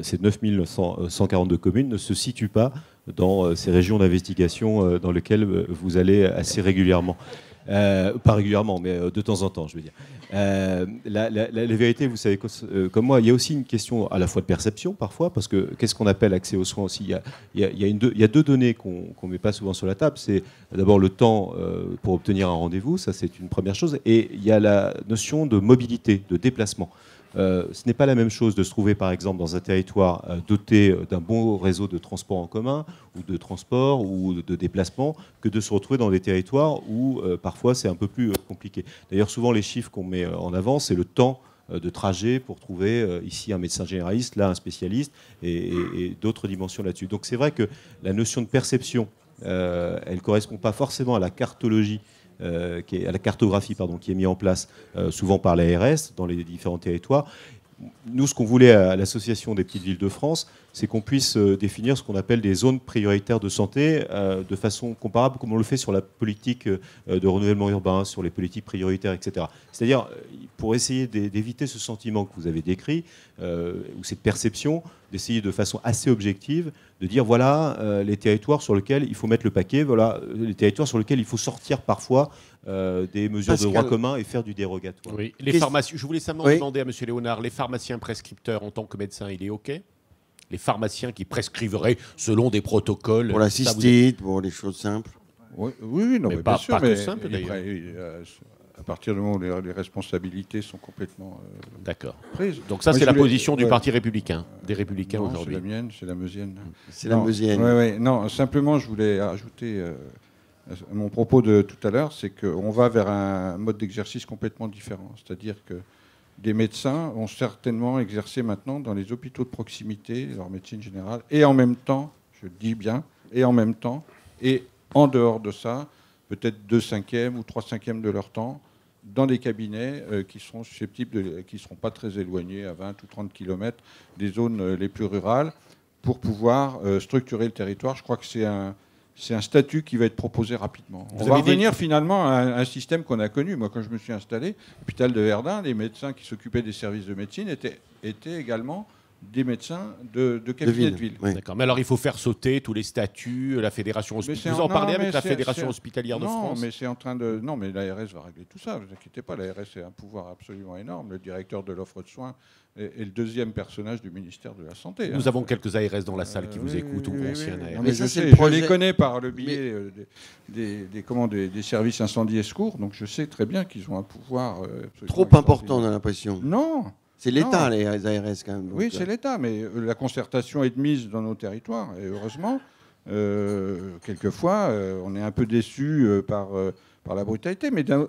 Ces 9142 communes ne se situent pas dans ces régions d'investigation dans lesquelles vous allez assez régulièrement. Pas régulièrement, mais de temps en temps, je veux dire. La vérité, vous savez, comme moi, il y a aussi une question à la fois de perception, parfois, parce que qu'est-ce qu'on appelle accès aux soins aussi? Il y a deux données qu'on ne met pas souvent sur la table. C'est d'abord le temps pour obtenir un rendez-vous, ça c'est une première chose, et il y a la notion de mobilité, de déplacement. Ce n'est pas la même chose de se trouver, par exemple, dans un territoire doté d'un bon réseau de transport en commun, ou de transport, ou de déplacement, que de se retrouver dans des territoires où, parfois, c'est un peu plus compliqué. D'ailleurs, souvent, les chiffres qu'on met en avant, c'est le temps de trajet pour trouver ici un médecin généraliste, là un spécialiste, et d'autres dimensions là-dessus. Donc, c'est vrai que la notion de perception, elle ne correspond pas forcément à la cartologie, à la cartographie qui est mise en place souvent par l'ARS dans les différents territoires. Nous, ce qu'on voulait à l'Association des petites villes de France, c'est qu'on puisse définir ce qu'on appelle des zones prioritaires de santé de façon comparable comme on le fait sur la politique de renouvellement urbain, sur les politiques prioritaires, etc. C'est-à-dire, pour essayer d'éviter ce sentiment que vous avez décrit, ou cette perception, d'essayer de façon assez objective de dire voilà les territoires sur lesquels il faut mettre le paquet, voilà les territoires sur lesquels il faut sortir parfois des mesures de droit commun et faire du dérogatoire. Oui. Les pharmaciens, je voulais simplement demander à M. Léonard, les pharmaciens prescripteurs en tant que médecins, il est OK? Les pharmaciens qui prescriveraient selon des protocoles. Pour la cystite, pour les choses simples. Oui, non, mais pas, bien sûr. Pas que simple, d'ailleurs. À partir du moment où les responsabilités sont complètement prises. Donc ça, c'est la position du Parti républicain, des Républicains aujourd'hui. C'est la mienne, c'est la meusienne. C'est la meusienne. Oui. Non, simplement, je voulais ajouter mon propos de tout à l'heure, c'est qu'on va vers un mode d'exercice complètement différent. C'est-à-dire que des médecins vont certainement exercer maintenant dans les hôpitaux de proximité, leur médecine générale, et en même temps, je dis bien, et en même temps, et en dehors de ça, peut-être 2/5 ou 3/5 de leur temps, dans des cabinets qui seront susceptibles, qui ne seront pas très éloignés, à 20 ou 30 km des zones les plus rurales, pour pouvoir structurer le territoire. Je crois que c'est un statut qui va être proposé rapidement. On va revenir finalement à un système qu'on a connu. Moi, quand je me suis installé, l'hôpital de Verdun, les médecins qui s'occupaient des services de médecine étaient également des médecins de cabinet de ville. Oui. D'accord. Mais alors, il faut faire sauter tous les statuts, la fédération hospitalière. Vous en parlez avec la fédération hospitalière de France? Mais c'est en train de. Non, mais l'ARS va régler tout ça. Ne vous inquiétez pas. L'ARS a un pouvoir absolument énorme. Le directeur de l'offre de soins est le deuxième personnage du ministère de la Santé. Nous avons quelques ARS dans la salle qui vous écoutent, ou anciens ARS. Mais je les connais par le biais des services incendie et secours. Donc je sais très bien qu'ils ont un pouvoir trop important, on a l'impression. Non. C'est l'État, les ARS, quand même. Oui, c'est l'État, mais la concertation est de mise dans nos territoires, et heureusement. Quelquefois, on est un peu déçu par la brutalité, mais d'un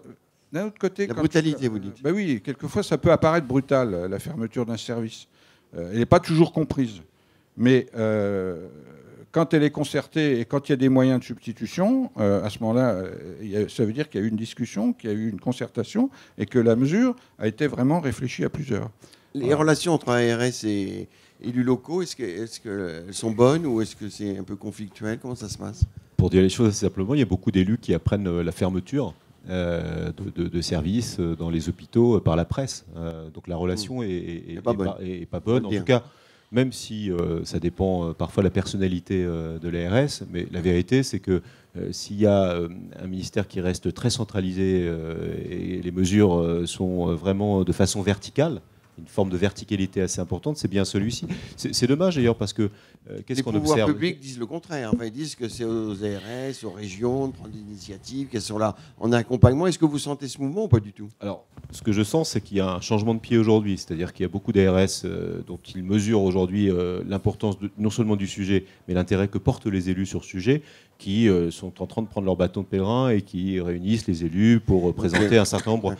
autre côté... La brutalité, vous dites. Oui, quelquefois, ça peut apparaître brutal, la fermeture d'un service. Elle n'est pas toujours comprise. Mais quand elle est concertée et quand il y a des moyens de substitution, à ce moment-là, ça veut dire qu'il y a eu une discussion, qu'il y a eu une concertation et que la mesure a été vraiment réfléchie à plusieurs. Les relations entre ARS et élus locaux, est-ce qu'elles sont bonnes ou est-ce que c'est un peu conflictuel? Comment ça se passe? Pour dire les choses assez simplement, il y a beaucoup d'élus qui apprennent la fermeture de services dans les hôpitaux par la presse. Donc la relation est pas bonne. En tout cas, même si ça dépend parfois de la personnalité de l'ARS, mais la vérité, c'est que s'il y a un ministère qui reste très centralisé et les mesures sont vraiment de façon verticale, une forme de verticalité assez importante, c'est bien celui-ci. C'est dommage d'ailleurs parce que qu'est-ce qu'on observe? Les pouvoirs publics disent le contraire. Enfin, ils disent que c'est aux ARS, aux régions de prendre des initiatives, qu'elles sont là en accompagnement. Est-ce que vous sentez ce mouvement ou pas du tout? Alors, ce que je sens, c'est qu'il y a un changement de pied aujourd'hui. C'est-à-dire qu'il y a beaucoup d'ARS dont ils mesurent aujourd'hui l'importance non seulement du sujet, mais l'intérêt que portent les élus sur ce sujet, qui sont en train de prendre leur bâton de pèlerin et qui réunissent les élus pour présenter un certain nombre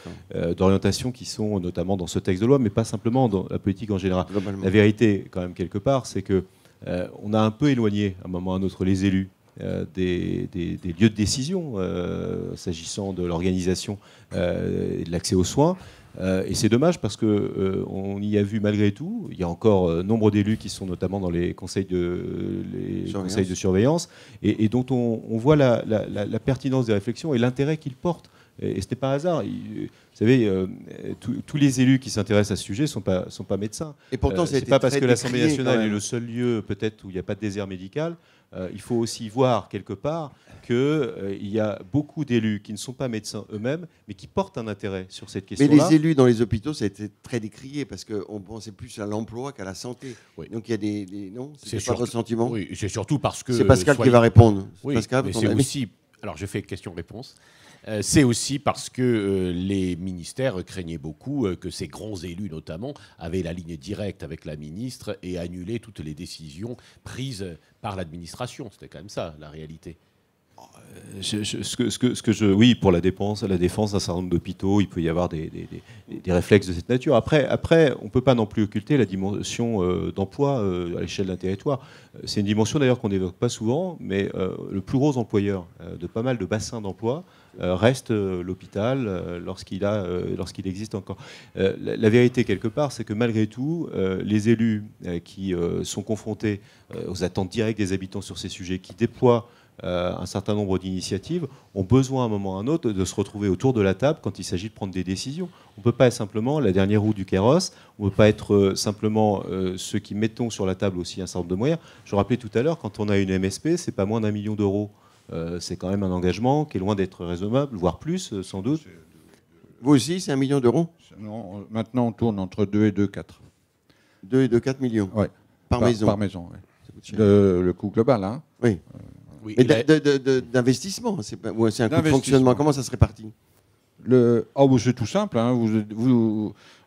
d'orientations qui sont notamment dans ce texte de loi, mais pas simplement dans la politique en général. La vérité, quand même, quelque part, c'est que on a un peu éloigné, à un moment ou à un autre, les élus des lieux de décision s'agissant de l'organisation et de l'accès aux soins. Et c'est dommage parce qu'on y a vu malgré tout, il y a encore nombre d'élus qui sont notamment dans les conseils de surveillance et dont on voit la pertinence des réflexions et l'intérêt qu'ils portent. Et ce n'est pas un hasard. Vous savez, tous les élus qui s'intéressent à ce sujet ne sont pas médecins. Et pourtant, c'est pas parce que l'Assemblée nationale est le seul lieu peut-être où il n'y a pas de désert médical. Il faut aussi voir quelque part qu'il y a beaucoup d'élus qui ne sont pas médecins eux-mêmes, mais qui portent un intérêt sur cette question-là. Mais les élus dans les hôpitaux, ça a été très décrié parce qu'on pensait plus à l'emploi qu'à la santé. Oui. Donc il y a des non, c'est pas votre sentiment? Oui, c'est surtout parce que... C'est Pascal qui va répondre. Oui, Pascal, mais c'est aussi... Alors je fais question-réponse. C'est aussi parce que les ministères craignaient beaucoup que ces grands élus, notamment, avaient la ligne directe avec la ministre et annulaient toutes les décisions prises par l'administration. C'était quand même ça, la réalité. Oui, pour la défense d'un certain nombre d'hôpitaux, il peut y avoir des réflexes de cette nature. Après, on ne peut pas non plus occulter la dimension d'emploi à l'échelle d'un territoire. C'est une dimension d'ailleurs qu'on n'évoque pas souvent, mais le plus gros employeur de pas mal de bassins d'emploi reste l'hôpital lorsqu'il existe encore. La vérité quelque part, c'est que malgré tout, les élus qui sont confrontés aux attentes directes des habitants sur ces sujets, qui déploient un certain nombre d'initiatives, ont besoin à un moment ou à un autre de se retrouver autour de la table quand il s'agit de prendre des décisions. On ne peut pas être simplement la dernière roue du carrosse, on ne peut pas être simplement ceux qui mettons sur la table aussi un certain nombre de moyens. Je rappelais tout à l'heure, quand on a une MSP, c'est pas moins d'1 million d'euros. C'est quand même un engagement qui est loin d'être raisonnable, voire plus, sans doute. Vous aussi, c'est 1 million d'euros? Non, maintenant, on tourne entre 2 et 2,4. 2 et 2,4 millions? Oui. Par maison? Par maison, oui. Le coût global, hein. Oui. Oui, d'investissement, c'est un coût de fonctionnement. Comment ça se répartit? C'est tout simple. Hein.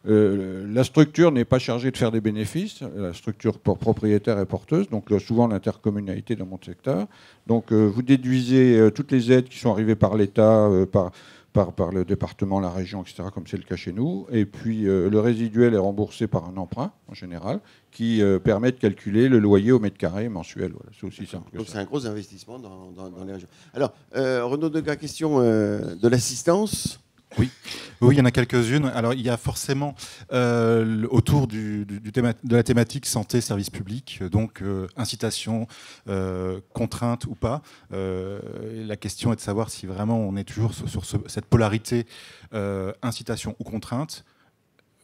La structure n'est pas chargée de faire des bénéfices. La structure propriétaire est porteuse. Donc souvent l'intercommunalité dans mon secteur. Donc vous déduisez toutes les aides qui sont arrivées par l'État, par le département, la région, etc., comme c'est le cas chez nous. Et puis le résiduel est remboursé par un emprunt, en général, qui permet de calculer le loyer au mètre carré mensuel. Voilà. C'est aussi simple que ça. Donc c'est un gros investissement dans les régions. Alors, Renaud Degas, question de l'assistance. Oui, il y en a quelques-unes. Alors, il y a forcément autour de la thématique santé, service public, donc incitation, contrainte ou pas. La question est de savoir si vraiment on est toujours sur cette polarité incitation ou contrainte.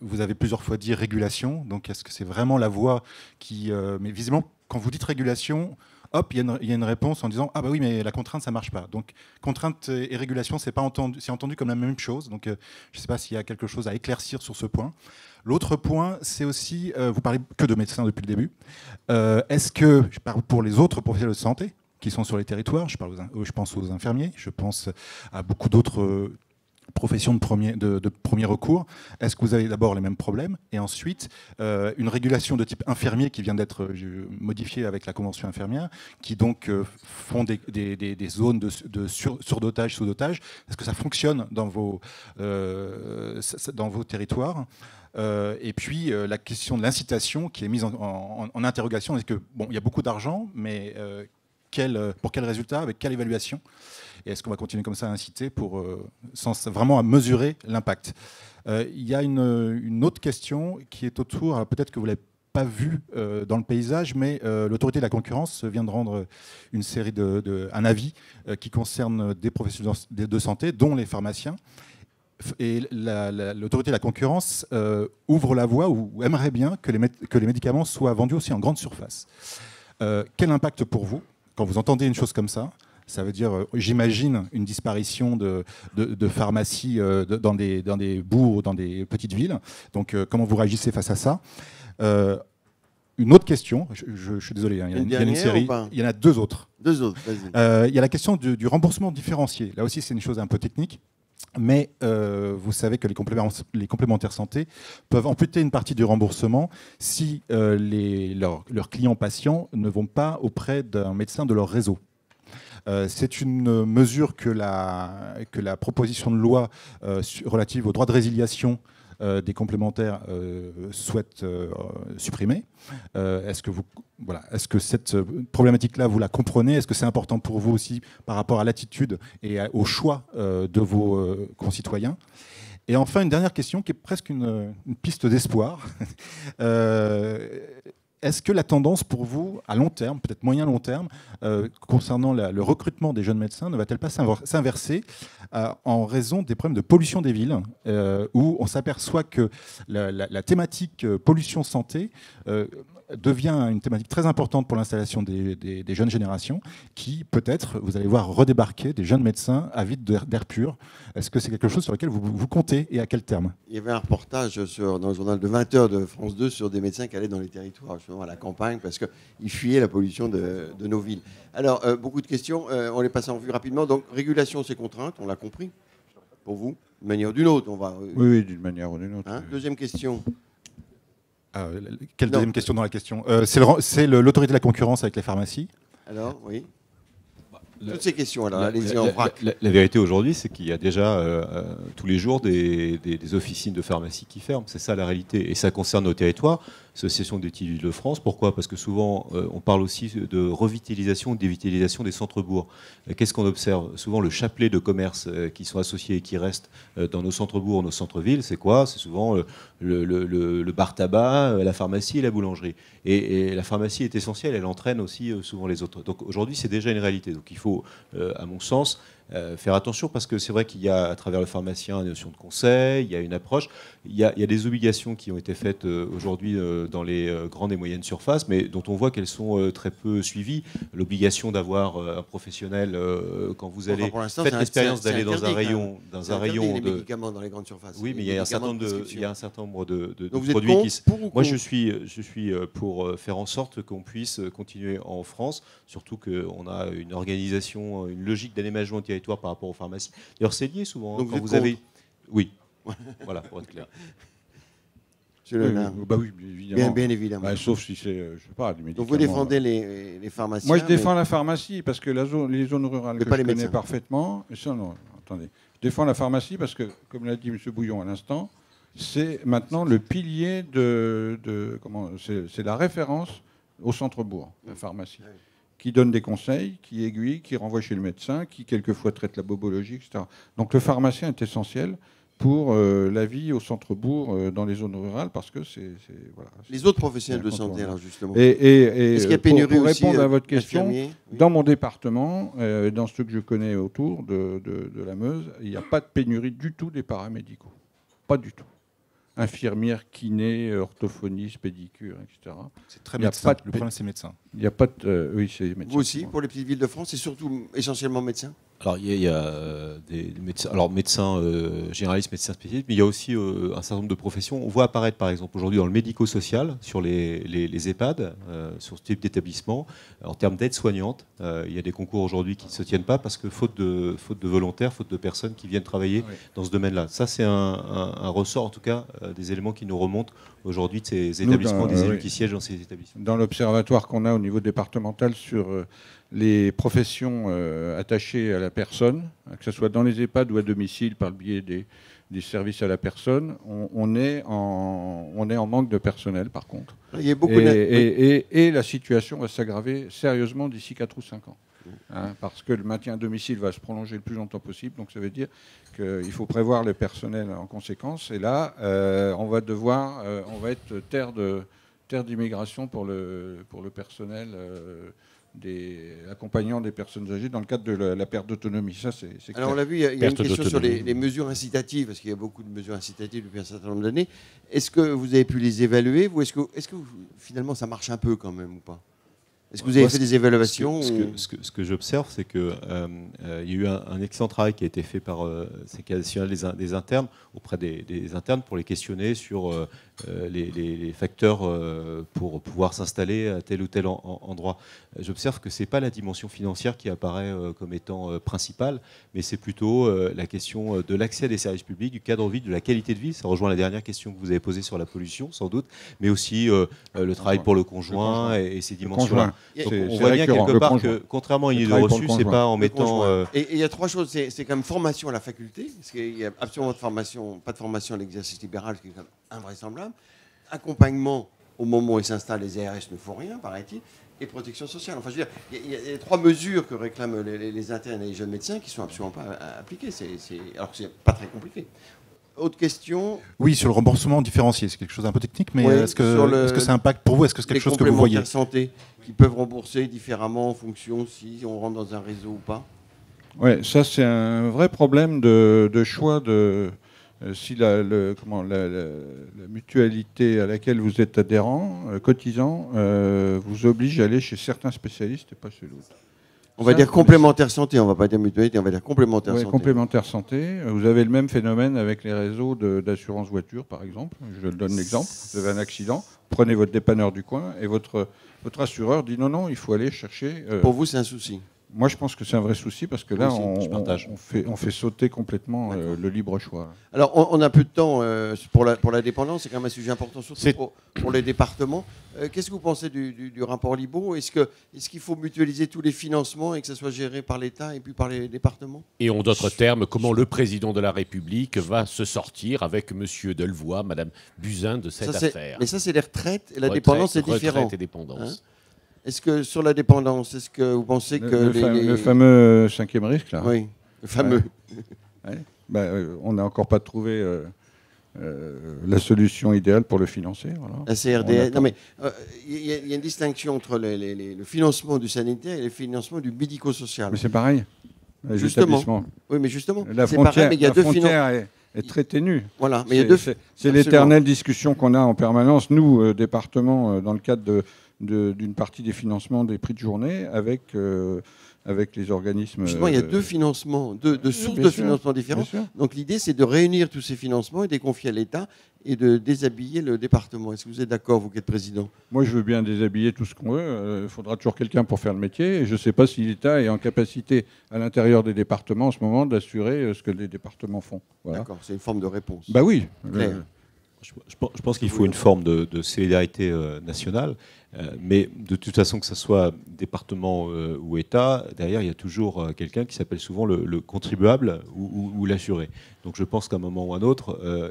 Vous avez plusieurs fois dit régulation. Donc, est-ce que c'est vraiment la voie qui... mais visiblement, quand vous dites régulation... Hop, il y a une réponse en disant « Ah bah oui, mais la contrainte, ça ne marche pas ». Donc, contrainte et régulation, c'est entendu comme la même chose. Donc, je ne sais pas s'il y a quelque chose à éclaircir sur ce point. L'autre point, c'est aussi, vous parlez que de médecins depuis le début. Est-ce que, je parle pour les autres professionnels de santé qui sont sur les territoires, je pense aux infirmiers, je pense à beaucoup d'autres profession de premier recours. Est-ce que vous avez d'abord les mêmes problèmes? Et ensuite, une régulation de type infirmier qui vient d'être modifiée avec la Convention infirmière, qui donc font des zones de surdotage, sous-dotage. Est-ce que ça fonctionne dans vos territoires? Et puis la question de l'incitation qui est mise en interrogation. Est-ce que, bon, il y a beaucoup d'argent, mais pour quel résultat, avec quelle évaluation? Et est-ce qu'on va continuer comme ça à inciter sans vraiment à mesurer l'impact? Il y a une autre question qui est autour, peut-être que vous l'avez pas vu dans le paysage, mais l'autorité de la concurrence vient de rendre un avis qui concerne des professionnels de santé, dont les pharmaciens. Et l'autorité de la concurrence ouvre la voie ou aimerait bien que les médicaments soient vendus aussi en grande surface. Quel impact pour vous quand vous entendez une chose comme ça? Ça veut dire, j'imagine, une disparition de pharmacies dans des bourgs ou dans des petites villes. Donc, comment vous réagissez face à ça? Une autre question, je suis désolé, hein, il y a une série, il y en a deux autres. Deux autres, vas-y. Il y a la question du remboursement différencié. Là aussi, c'est une chose un peu technique. Mais vous savez que les complémentaires santé peuvent amputer une partie du remboursement si leurs clients patients ne vont pas auprès d'un médecin de leur réseau. C'est une mesure que la proposition de loi relative au droit de résiliation des complémentaires souhaite supprimer. Est-ce que cette problématique-là, vous la comprenez? Est-ce que c'est important pour vous aussi par rapport à l'attitude et au choix de vos concitoyens? Et enfin, une dernière question qui est presque une piste d'espoir. Est-ce que la tendance pour vous, à long terme, peut-être moyen-long terme, concernant le recrutement des jeunes médecins, ne va-t-elle pas s'inverser en raison des problèmes de pollution des villes, où on s'aperçoit que la thématique pollution-santé devient une thématique très importante pour l'installation des jeunes générations, qui, peut-être, vous allez voir redébarquer des jeunes médecins avides d'air pur. Est-ce que c'est quelque chose sur lequel vous comptez et à quel terme? Il y avait un reportage dans le journal de 20h de France 2 sur des médecins qui allaient dans les territoires, justement à la campagne, parce qu'ils fuyaient la pollution de nos villes. Alors, beaucoup de questions, on les passe en revue rapidement. Donc, régulation, c'est contrainte, on l'a compris. Pour vous, d'une manière ou d'une autre, on va... Oui, d'une manière ou d'une autre. Hein? Deuxième question. Quelle deuxième question dans la question? C'est l'autorité de la concurrence avec les pharmacies. Alors, oui. Toutes ces questions, alors, allez-y en vrac. La vérité aujourd'hui, c'est qu'il y a déjà tous les jours des officines de pharmacie qui ferment. C'est ça la réalité. Et ça concerne nos territoires. Association des petites villes de France. Pourquoi? Parce que souvent, on parle aussi de revitalisation ou de dévitalisation des centres-bourgs. Qu'est-ce qu'on observe? Souvent, le chapelet de commerces qui sont associés et qui restent dans nos centres-bourgs, nos centres-villes, c'est quoi? C'est souvent le bar-tabac, la pharmacie et la boulangerie. Et la pharmacie est essentielle, elle entraîne aussi souvent les autres. Donc aujourd'hui, c'est déjà une réalité. Donc il faut, à mon sens, faire attention, parce que c'est vrai qu'il y a à travers le pharmacien une notion de conseil, il y a une approche, il y a des obligations qui ont été faites aujourd'hui dans les grandes et moyennes surfaces, mais dont on voit qu'elles sont très peu suivies. L'obligation d'avoir un professionnel quand vous allez faites l'expérience d'aller dans un rayon les médicaments dans les grandes surfaces. Oui, mais il y a un certain nombre de Donc produits qui. Moi, je suis pour faire en sorte qu'on puisse continuer en France, surtout qu'on a une organisation, une logique d'aménagement du territoire par rapport aux pharmacies. D'ailleurs, c'est lié souvent. Donc quand vous avez. Oui. Voilà, pour être clair. Bah oui, évidemment. Bien évidemment. Bah, sauf si c'est, je sais pas, du médicament. Donc vous défendez les pharmaciens. Moi, je défends la pharmacie parce que les zones rurales que je connais médecins. parfaitement. Et ça, non, attendez. Je défends la pharmacie parce que, comme l'a dit M. Bouillon à l'instant, c'est maintenant le pilier c'est la référence au centre-bourg, la pharmacie, qui donne des conseils, qui aiguille, qui renvoie chez le médecin, qui quelquefois traite la bobologie, etc. Donc le pharmacien est essentiel pour la vie au centre-bourg dans les zones rurales, parce que voilà. Les autres professionnels de santé, alors justement. Est-ce qu'il y a pénurie pour aussi, répondre à votre question, oui. dans mon département, dans ceux que je connais autour de la Meuse, il n'y a pas de pénurie du tout des paramédicaux. Pas du tout. Infirmières, kinés, orthophonistes, pédicures, etc. C'est très médecin. Le problème, c'est médecin. Il n'y a pas de... oui, c'est médecin. Vous aussi, pour les petites villes de France, c'est surtout essentiellement médecins? Alors, il y a des médecins, médecins généralistes, médecins spécialistes, mais il y a aussi un certain nombre de professions. On voit apparaître, par exemple, aujourd'hui dans le médico-social, sur les EHPAD, sur ce type d'établissement, en termes d'aide soignante. Il y a des concours aujourd'hui qui ne se tiennent pas parce que faute de volontaires, faute de personnes qui viennent travailler dans ce domaine-là. Ça, c'est un ressort, en tout cas, des éléments qui nous remontent aujourd'hui de ces établissements, des élus qui siègent dans ces établissements. Dans l'observatoire qu'on a au niveau départemental sur les professions attachées à la personne, que ce soit dans les EHPAD ou à domicile par le biais des services à la personne, on est en manque de personnel, par contre. Il y a beaucoup et la situation va s'aggraver sérieusement d'ici 4 ou 5 ans. Hein, parce que le maintien à domicile va se prolonger le plus longtemps possible. Donc ça veut dire qu'il faut prévoir le personnel en conséquence. Et là, on va être terre d'immigration pour le personnel accompagnant des personnes âgées dans le cadre de la perte d'autonomie. Ça, c'est clair. Alors on l'a vu, il y a une question sur les mesures incitatives, parce qu'il y a beaucoup de mesures incitatives depuis un certain nombre d'années. Est-ce que vous avez pu les évaluer, ou est-ce que finalement ça marche un peu quand même ou pas? Est-ce que vous avez fait des évaluations? Ce que j'observe, c'est qu'il y a eu un excellent travail qui a été fait par des internes, auprès des internes, pour les questionner sur les facteurs pour pouvoir s'installer à tel ou tel endroit. J'observe que ce n'est pas la dimension financière qui apparaît comme étant principale, mais c'est plutôt la question de l'accès à des services publics, du cadre de vie, de la qualité de vie. Ça rejoint la dernière question que vous avez posée sur la pollution, sans doute, mais aussi le travail pour le conjoint et ces dimensions-là. Donc on voit bien quelque part que, contrairement à une idée reçue, c'est pas en mettant... Et il y a 3 choses. C'est quand même formation à la faculté, parce qu'il n'y a absolument pas de formation à l'exercice libéral, ce qui est quand même invraisemblable. Accompagnement au moment où ils s'installent, les ARS ne font rien, paraît-il. Et protection sociale. Enfin, je veux dire, il y a 3 mesures que réclament les internes et les jeunes médecins qui ne sont absolument pas appliquées. Alors que ce n'est pas très compliqué. Autre question? Oui, sur le remboursement différencié, c'est quelque chose d'un peu technique, mais est-ce que ça impacte pour vous? Est-ce que c'est quelque chose que vous voyez? Les complémentaires santé qui peuvent rembourser différemment en fonction si on rentre dans un réseau ou pas? Oui, ça c'est un vrai problème de choix si la mutualité à laquelle vous êtes adhérent, cotisant, vous oblige à aller chez certains spécialistes et pas chez l'autre. On va dire complémentaire santé, on ne va pas dire mutualité, on va dire complémentaire santé. Complémentaire santé. Vous avez le même phénomène avec les réseaux d'assurance voiture, par exemple. Je donne l'exemple. Vous avez un accident, prenez votre dépanneur du coin et votre assureur dit non, il faut aller chercher... Pour vous, c'est un souci? Moi, je pense que c'est un vrai souci parce que là, on fait sauter complètement le libre choix. Alors, on a peu de temps pour la dépendance. C'est quand même un sujet important, surtout pour les départements. Qu'est-ce que vous pensez du rapport Libault? Est-ce qu'il faut mutualiser tous les financements et que ça soit géré par l'État et puis par les départements? Et en d'autres termes, comment le président de la République va se sortir avec M. Delevoye, Mme Buzyn de cette affaire? Mais ça, c'est les retraites et la dépendance, c'est différent. Retraite et dépendance. Hein? Est-ce que sur la dépendance, est-ce que vous pensez que le fameux 5e risque là? Oui, le fameux. Ouais. On n'a encore pas trouvé la solution idéale pour le financer. Voilà. La CRDS. Non mais il y a une distinction entre le financement du sanitaire et le financement du médico-social. Mais c'est pareil. Justement. Oui, mais justement. La frontière, pareil, mais est très ténue. Voilà. Mais c'est l'éternelle discussion qu'on a en permanence, nous, département, dans le cadre d'une partie des financements des prix de journée avec les organismes... Justement, il y a 2 financements, deux sources de financement différentes. Donc l'idée, c'est de réunir tous ces financements et de les confier à l'État et de déshabiller le département. Est-ce que vous êtes d'accord, vous qui êtes président? Moi, je veux bien déshabiller tout ce qu'on veut. Il faudra toujours quelqu'un pour faire le métier. Et je ne sais pas si l'État est en capacité, à l'intérieur des départements, en ce moment, d'assurer ce que les départements font. Voilà. D'accord, c'est une forme de réponse. Bah oui. Je pense qu'il faut une forme de solidarité nationale, mais de toute façon, que ce soit département ou État, derrière, il y a toujours quelqu'un qui s'appelle souvent le contribuable ou l'assuré. Donc je pense qu'à un moment ou à un autre, on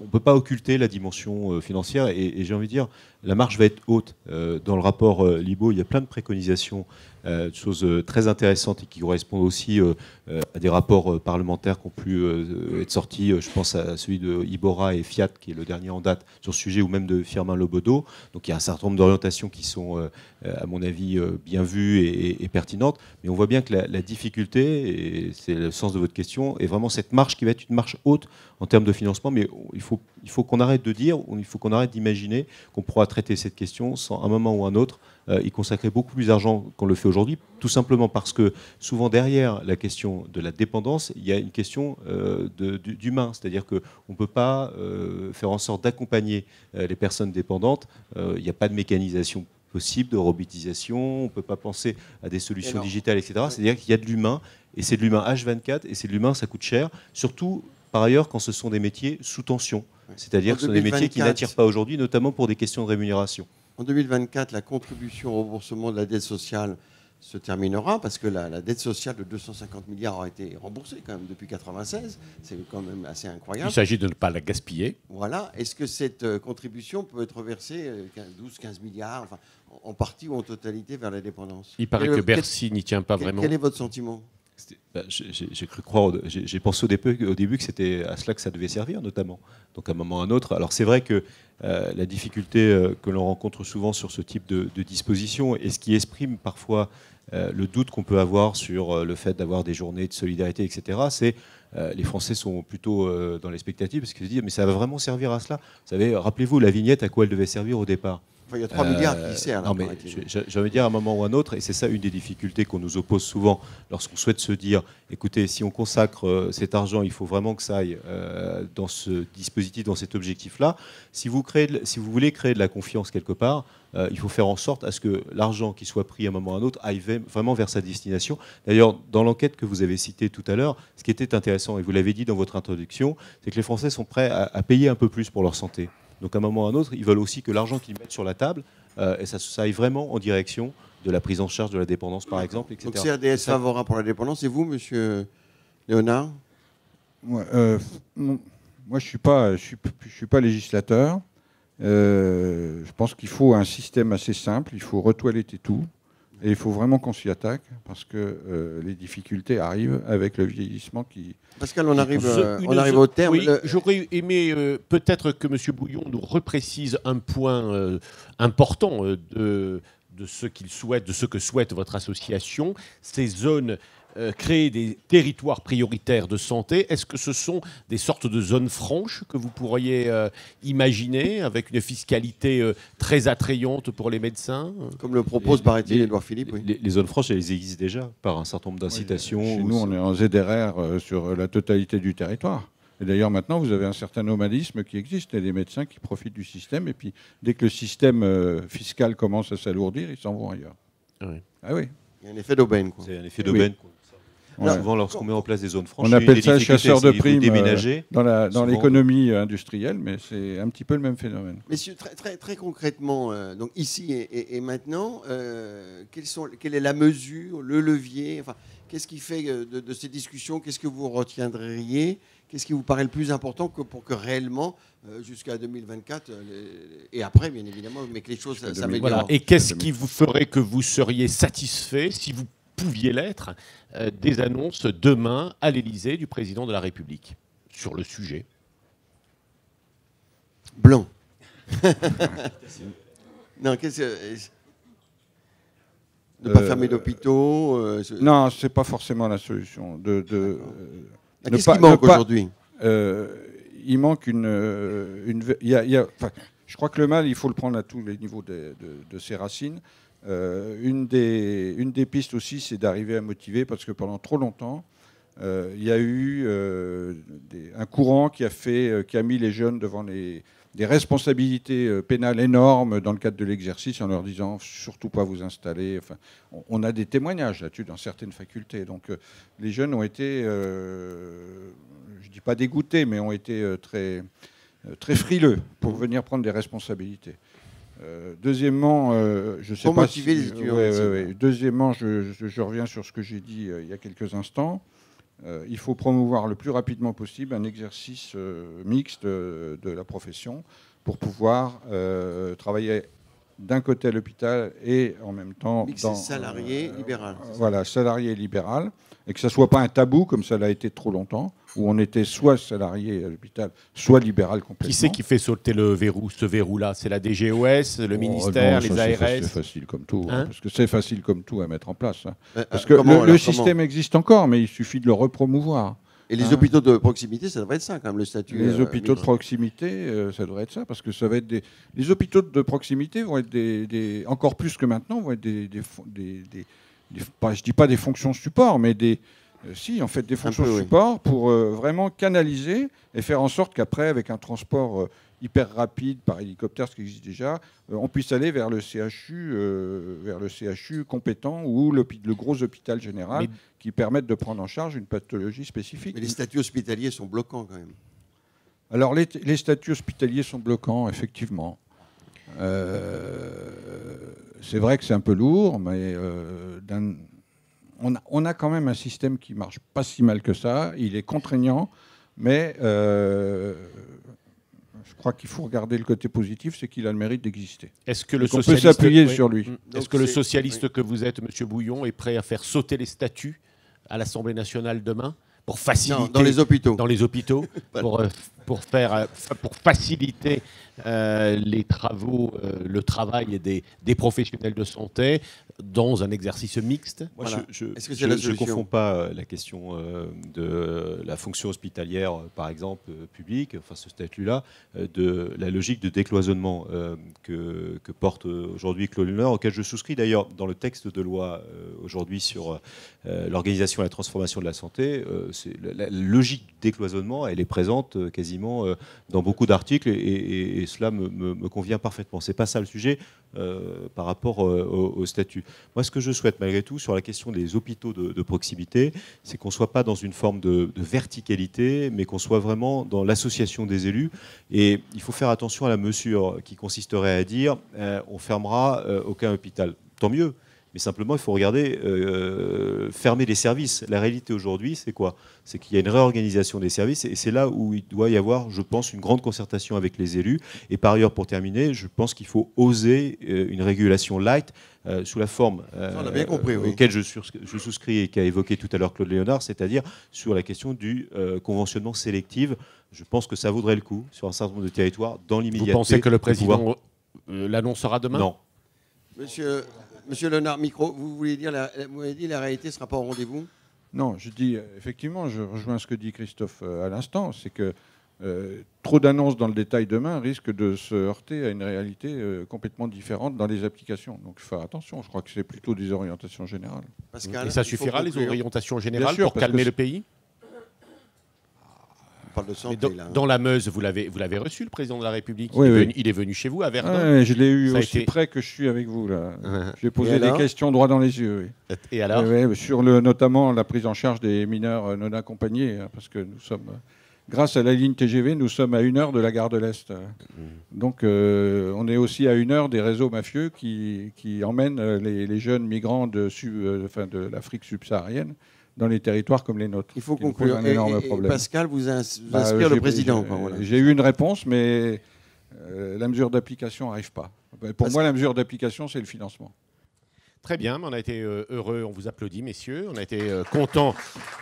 ne peut pas occulter la dimension financière et j'ai envie de dire, la marge va être haute. Dans le rapport Libault, il y a plein de préconisations, de choses très intéressantes et qui correspondent aussi à des rapports parlementaires qui ont pu être sortis. Je pense à celui de Ibora et Fiat, qui est le dernier en date sur ce sujet, ou même de Firmin Lobodo. Donc il y a un certain nombre d'orientations qui sont, à mon avis, bien vues et pertinentes. Mais on voit bien que la difficulté, et c'est le sens de votre question, est vraiment cette marche qui va être une marche haute en termes de financement. Mais il faut qu'on arrête de dire, il faut qu'on arrête d'imaginer qu'on pourra traiter cette question sans, à un moment ou un autre, y consacrer beaucoup plus d'argent qu'on le fait aujourd'hui, tout simplement parce que souvent derrière la question de la dépendance, il y a une question d'humain, c'est-à-dire qu'on ne peut pas faire en sorte d'accompagner les personnes dépendantes, il n'y a pas de mécanisation possible, de robotisation, on ne peut pas penser à des solutions digitales, etc. C'est-à-dire qu'il y a de l'humain, et c'est de l'humain H24, et c'est de l'humain, ça coûte cher, surtout par ailleurs quand ce sont des métiers sous tension, c'est-à-dire que ce sont des métiers qui n'attirent pas aujourd'hui, notamment pour des questions de rémunération. En 2024, la contribution au remboursement de la dette sociale se terminera, parce que la dette sociale de 250 milliards a été remboursée quand même depuis 1996. C'est quand même assez incroyable. Il s'agit de ne pas la gaspiller. Voilà. Est-ce que cette contribution peut être versée 12-15 milliards, enfin, en partie ou en totalité, vers la dépendance? Il paraît que Bercy n'y tient pas vraiment. Quel est votre sentiment? J'ai cru croire, j'ai pensé au début que c'était à cela que ça devait servir, notamment. Donc à un moment ou à un autre. Alors c'est vrai que la difficulté que l'on rencontre souvent sur ce type de disposition, et ce qui exprime parfois le doute qu'on peut avoir sur le fait d'avoir des journées de solidarité, etc., c'est les Français sont plutôt dans l'expectative, parce qu'ils se disent mais ça va vraiment servir à cela. Vous savez, rappelez-vous la vignette à quoi elle devait servir au départ. Enfin, il y a 3 milliards qui servent. Non, mais j'ai envie de dire à un moment ou à un autre, et c'est ça une des difficultés qu'on nous oppose souvent lorsqu'on souhaite se dire, écoutez, si on consacre cet argent, il faut vraiment que ça aille dans ce dispositif, dans cet objectif-là. Si vous voulez créer de la confiance quelque part, il faut faire en sorte à ce que l'argent qui soit pris à un moment ou à un autre aille vraiment vers sa destination. D'ailleurs, dans l'enquête que vous avez citée tout à l'heure, ce qui était intéressant, et vous l'avez dit dans votre introduction, c'est que les Français sont prêts à payer un peu plus pour leur santé. Donc à un moment ou à un autre, ils veulent aussi que l'argent qu'ils mettent sur la table, et ça aille vraiment en direction de la prise en charge de la dépendance, par exemple, etc. Donc CRDS favorable pour la dépendance. Et vous, monsieur Léonard? Moi, je ne suis pas législateur. Je pense qu'il faut un système assez simple. Il faut retoiletter tout. Et il faut vraiment qu'on s'y attaque, parce que les difficultés arrivent avec le vieillissement qui... Pascal, on arrive au terme. Oui, j'aurais aimé peut-être que M. Bouillon nous reprécise un point important de ce qu'il souhaite, de ce que souhaite votre association, ces zones, créer des territoires prioritaires de santé. Est-ce que ce sont des sortes de zones franches que vous pourriez imaginer, avec une fiscalité très attrayante pour les médecins? Comme le propose, paraît-il, Édouard Philippe. Oui. Les zones franches, elles existent déjà par un certain nombre d'incitations. Chez nous, on est en ZRR sur la totalité du territoire. Et d'ailleurs, maintenant, vous avez un certain nomadisme qui existe. Il y a des médecins qui profitent du système. Et puis, dès que le système fiscal commence à s'alourdir, ils s'en vont ailleurs. Oui. Ah oui. Il y a un effet d'aubaine. C'est un effet d'aubaine. Oui. Souvent, lorsqu'on met en place des zones franches, on appelle ça chasseur de primes dans souvent, l'économie industrielle, mais c'est un petit peu le même phénomène. Messieurs, très concrètement, donc ici et maintenant, quelle est la mesure, le levier, enfin, qu'est-ce qui fait de ces discussions, qu'est-ce que vous retiendriez, qu'est-ce qui vous paraît le plus important pour que réellement, jusqu'à 2024, et après bien évidemment, mais que les choses s'améliorent. Voilà. Et qu'est-ce qui vous ferait que vous seriez satisfait, si vous pouviez l'être, des annonces demain à l'Élysée du président de la République sur le sujet? Blanc. Non, qu'est-ce que... Ne pas fermer d'hôpitaux. Non, c'est pas forcément la solution. Qu'est-ce qui manque aujourd'hui? Il manque je crois que le mal, il faut le prendre à tous les niveaux de ses racines. Une des pistes aussi, c'est d'arriver à motiver, parce que pendant trop longtemps, il y a eu un courant qui a mis les jeunes devant des responsabilités pénales énormes dans le cadre de l'exercice, en leur disant surtout pas vous installer. Enfin, on a des témoignages là-dessus dans certaines facultés. Donc les jeunes ont été, je dis pas dégoûtés, mais ont été très frileux pour venir prendre des responsabilités. Deuxièmement, je sais pas si, deuxièmement, je reviens sur ce que j'ai dit il y a quelques instants. Il faut promouvoir le plus rapidement possible un exercice mixte de la profession pour pouvoir travailler d'un côté à l'hôpital et en même temps dans salarié libéral. Voilà, salarié et libéral, et que ça soit pas un tabou comme ça l'a été trop longtemps, où on était soit salarié à l'hôpital, soit libéral complètement. Qui c'est qui fait sauter ce verrou-là? C'est la DGOS, le ministère, les ARS? C'est facile comme tout, parce que c'est facile comme tout à mettre en place. Parce que le système existe encore, mais il suffit de le repromouvoir. Et les hôpitaux de proximité, ça devrait être ça, quand même, le statut. Les hôpitaux de proximité, ça devrait être ça, parce que ça va être les hôpitaux de proximité vont être encore plus que maintenant, vont être je dis pas des fonctions support, mais des fonctions support pour vraiment canaliser et faire en sorte qu'après, avec un transport hyper rapide par hélicoptère, ce qui existe déjà, on puisse aller vers le CHU compétent ou le gros hôpital général qui permettent de prendre en charge une pathologie spécifique. Mais les statuts hospitaliers sont bloquants quand même. Alors les statuts hospitaliers sont bloquants, effectivement. c'est vrai que c'est un peu lourd, mais on a quand même un système qui marche pas si mal que ça. Il est contraignant, mais je crois qu'il faut regarder le côté positif, c'est qu'il a le mérite d'exister. Est-ce que le on peut s'appuyer sur lui. Est-ce que le socialiste que vous êtes, M. Bouillon, est prêt à faire sauter les statuts à l'Assemblée nationale demain pour faciliter... Non, dans les hôpitaux. Dans les hôpitaux, pour faciliter les travaux, le travail des professionnels de santé dans un exercice mixte. Moi, voilà. je ne confonds pas la question de la fonction hospitalière, par exemple, publique, enfin ce statut-là, de la logique de décloisonnement que porte aujourd'hui Claude Léonard, auquel je souscris d'ailleurs dans le texte de loi aujourd'hui sur l'organisation et la transformation de la santé. La logique du décloisonnement, elle est présente quasiment dans beaucoup d'articles et cela me convient parfaitement. C'est pas ça le sujet par rapport au statut. Moi, ce que je souhaite malgré tout sur la question des hôpitaux de proximité, c'est qu'on ne soit pas dans une forme de verticalité, mais qu'on soit vraiment dans l'association des élus. Et il faut faire attention à la mesure qui consisterait à dire on fermera aucun hôpital. Tant mieux. Mais simplement, il faut regarder, fermer les services. La réalité aujourd'hui, c'est quoi? C'est qu'il y a une réorganisation des services et c'est là où il doit y avoir, je pense, une grande concertation avec les élus. Et par ailleurs, pour terminer, je pense qu'il faut oser une régulation light sous la forme on a bien compris, oui. auquel je souscris et qu'a évoqué tout à l'heure Claude Léonard, c'est-à-dire sur la question du conventionnement sélectif. Je pense que ça vaudrait le coup sur un certain nombre de territoires dans l'immédiateté. Vous pensez que le président l'annoncera demain? Non. Monsieur Léonard, micro, vous avez dit la réalité ne sera pas au rendez-vous? Non, je dis, effectivement, je rejoins ce que dit Christophe à l'instant, c'est que trop d'annonces dans le détail demain risquent de se heurter à une réalité complètement différente dans les applications. Donc il faut faire attention, je crois que c'est plutôt des orientations générales. Pascal, et ça suffira, les orientations générales, sûr, pour calmer le pays? De santé, dans la Meuse, vous l'avez reçu, le président de la République. Oui, il est venu chez vous, à Verdun. Oui, je l'ai eu aussi près que je suis avec vous. Là. J'ai posé des questions droit dans les yeux. Oui. Et alors sur notamment la prise en charge des mineurs non accompagnés, parce que nous sommes, grâce à la ligne TGV, nous sommes à 1 heure de la gare de l'Est. Donc on est aussi à 1 heure des réseaux mafieux qui emmènent les jeunes migrants de l'Afrique subsaharienne dans les territoires comme les nôtres. Il faut conclure. Un énorme problème. Pascal vous inspire le président. J'ai eu une réponse, mais la mesure d'application n'arrive pas. Pour moi, la mesure d'application, c'est le financement. Très bien, on a été heureux, on vous applaudit, messieurs. On a été contents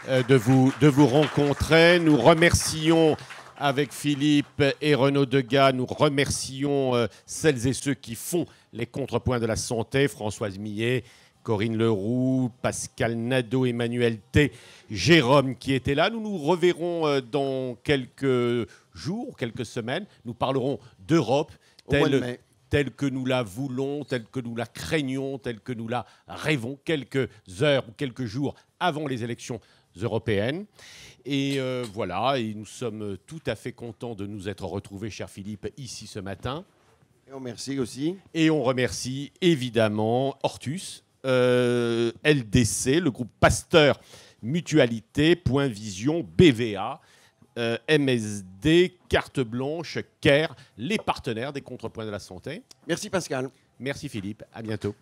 de vous rencontrer. Nous remercions, avec Philippe et Renaud Degas, nous remercions celles et ceux qui font les contrepoints de la santé, Françoise Millet, Corinne Leroux, Pascal Nadeau, Emmanuel T, Jérôme qui était là. Nous nous reverrons dans quelques jours, quelques semaines. Nous parlerons d'Europe telle que nous la voulons, telle que nous la craignons, telle que nous la rêvons, quelques heures ou quelques jours avant les élections européennes. Et voilà, et nous sommes tout à fait contents de nous être retrouvés, cher Philippe, ici ce matin. Et on remercie aussi. Et on remercie évidemment Ortus, LDC, le groupe Pasteur Mutualité, Point Vision, BVA, MSD, Carte Blanche, CARE, les partenaires des contrepoints de la santé. Merci Pascal. Merci Philippe, à bientôt.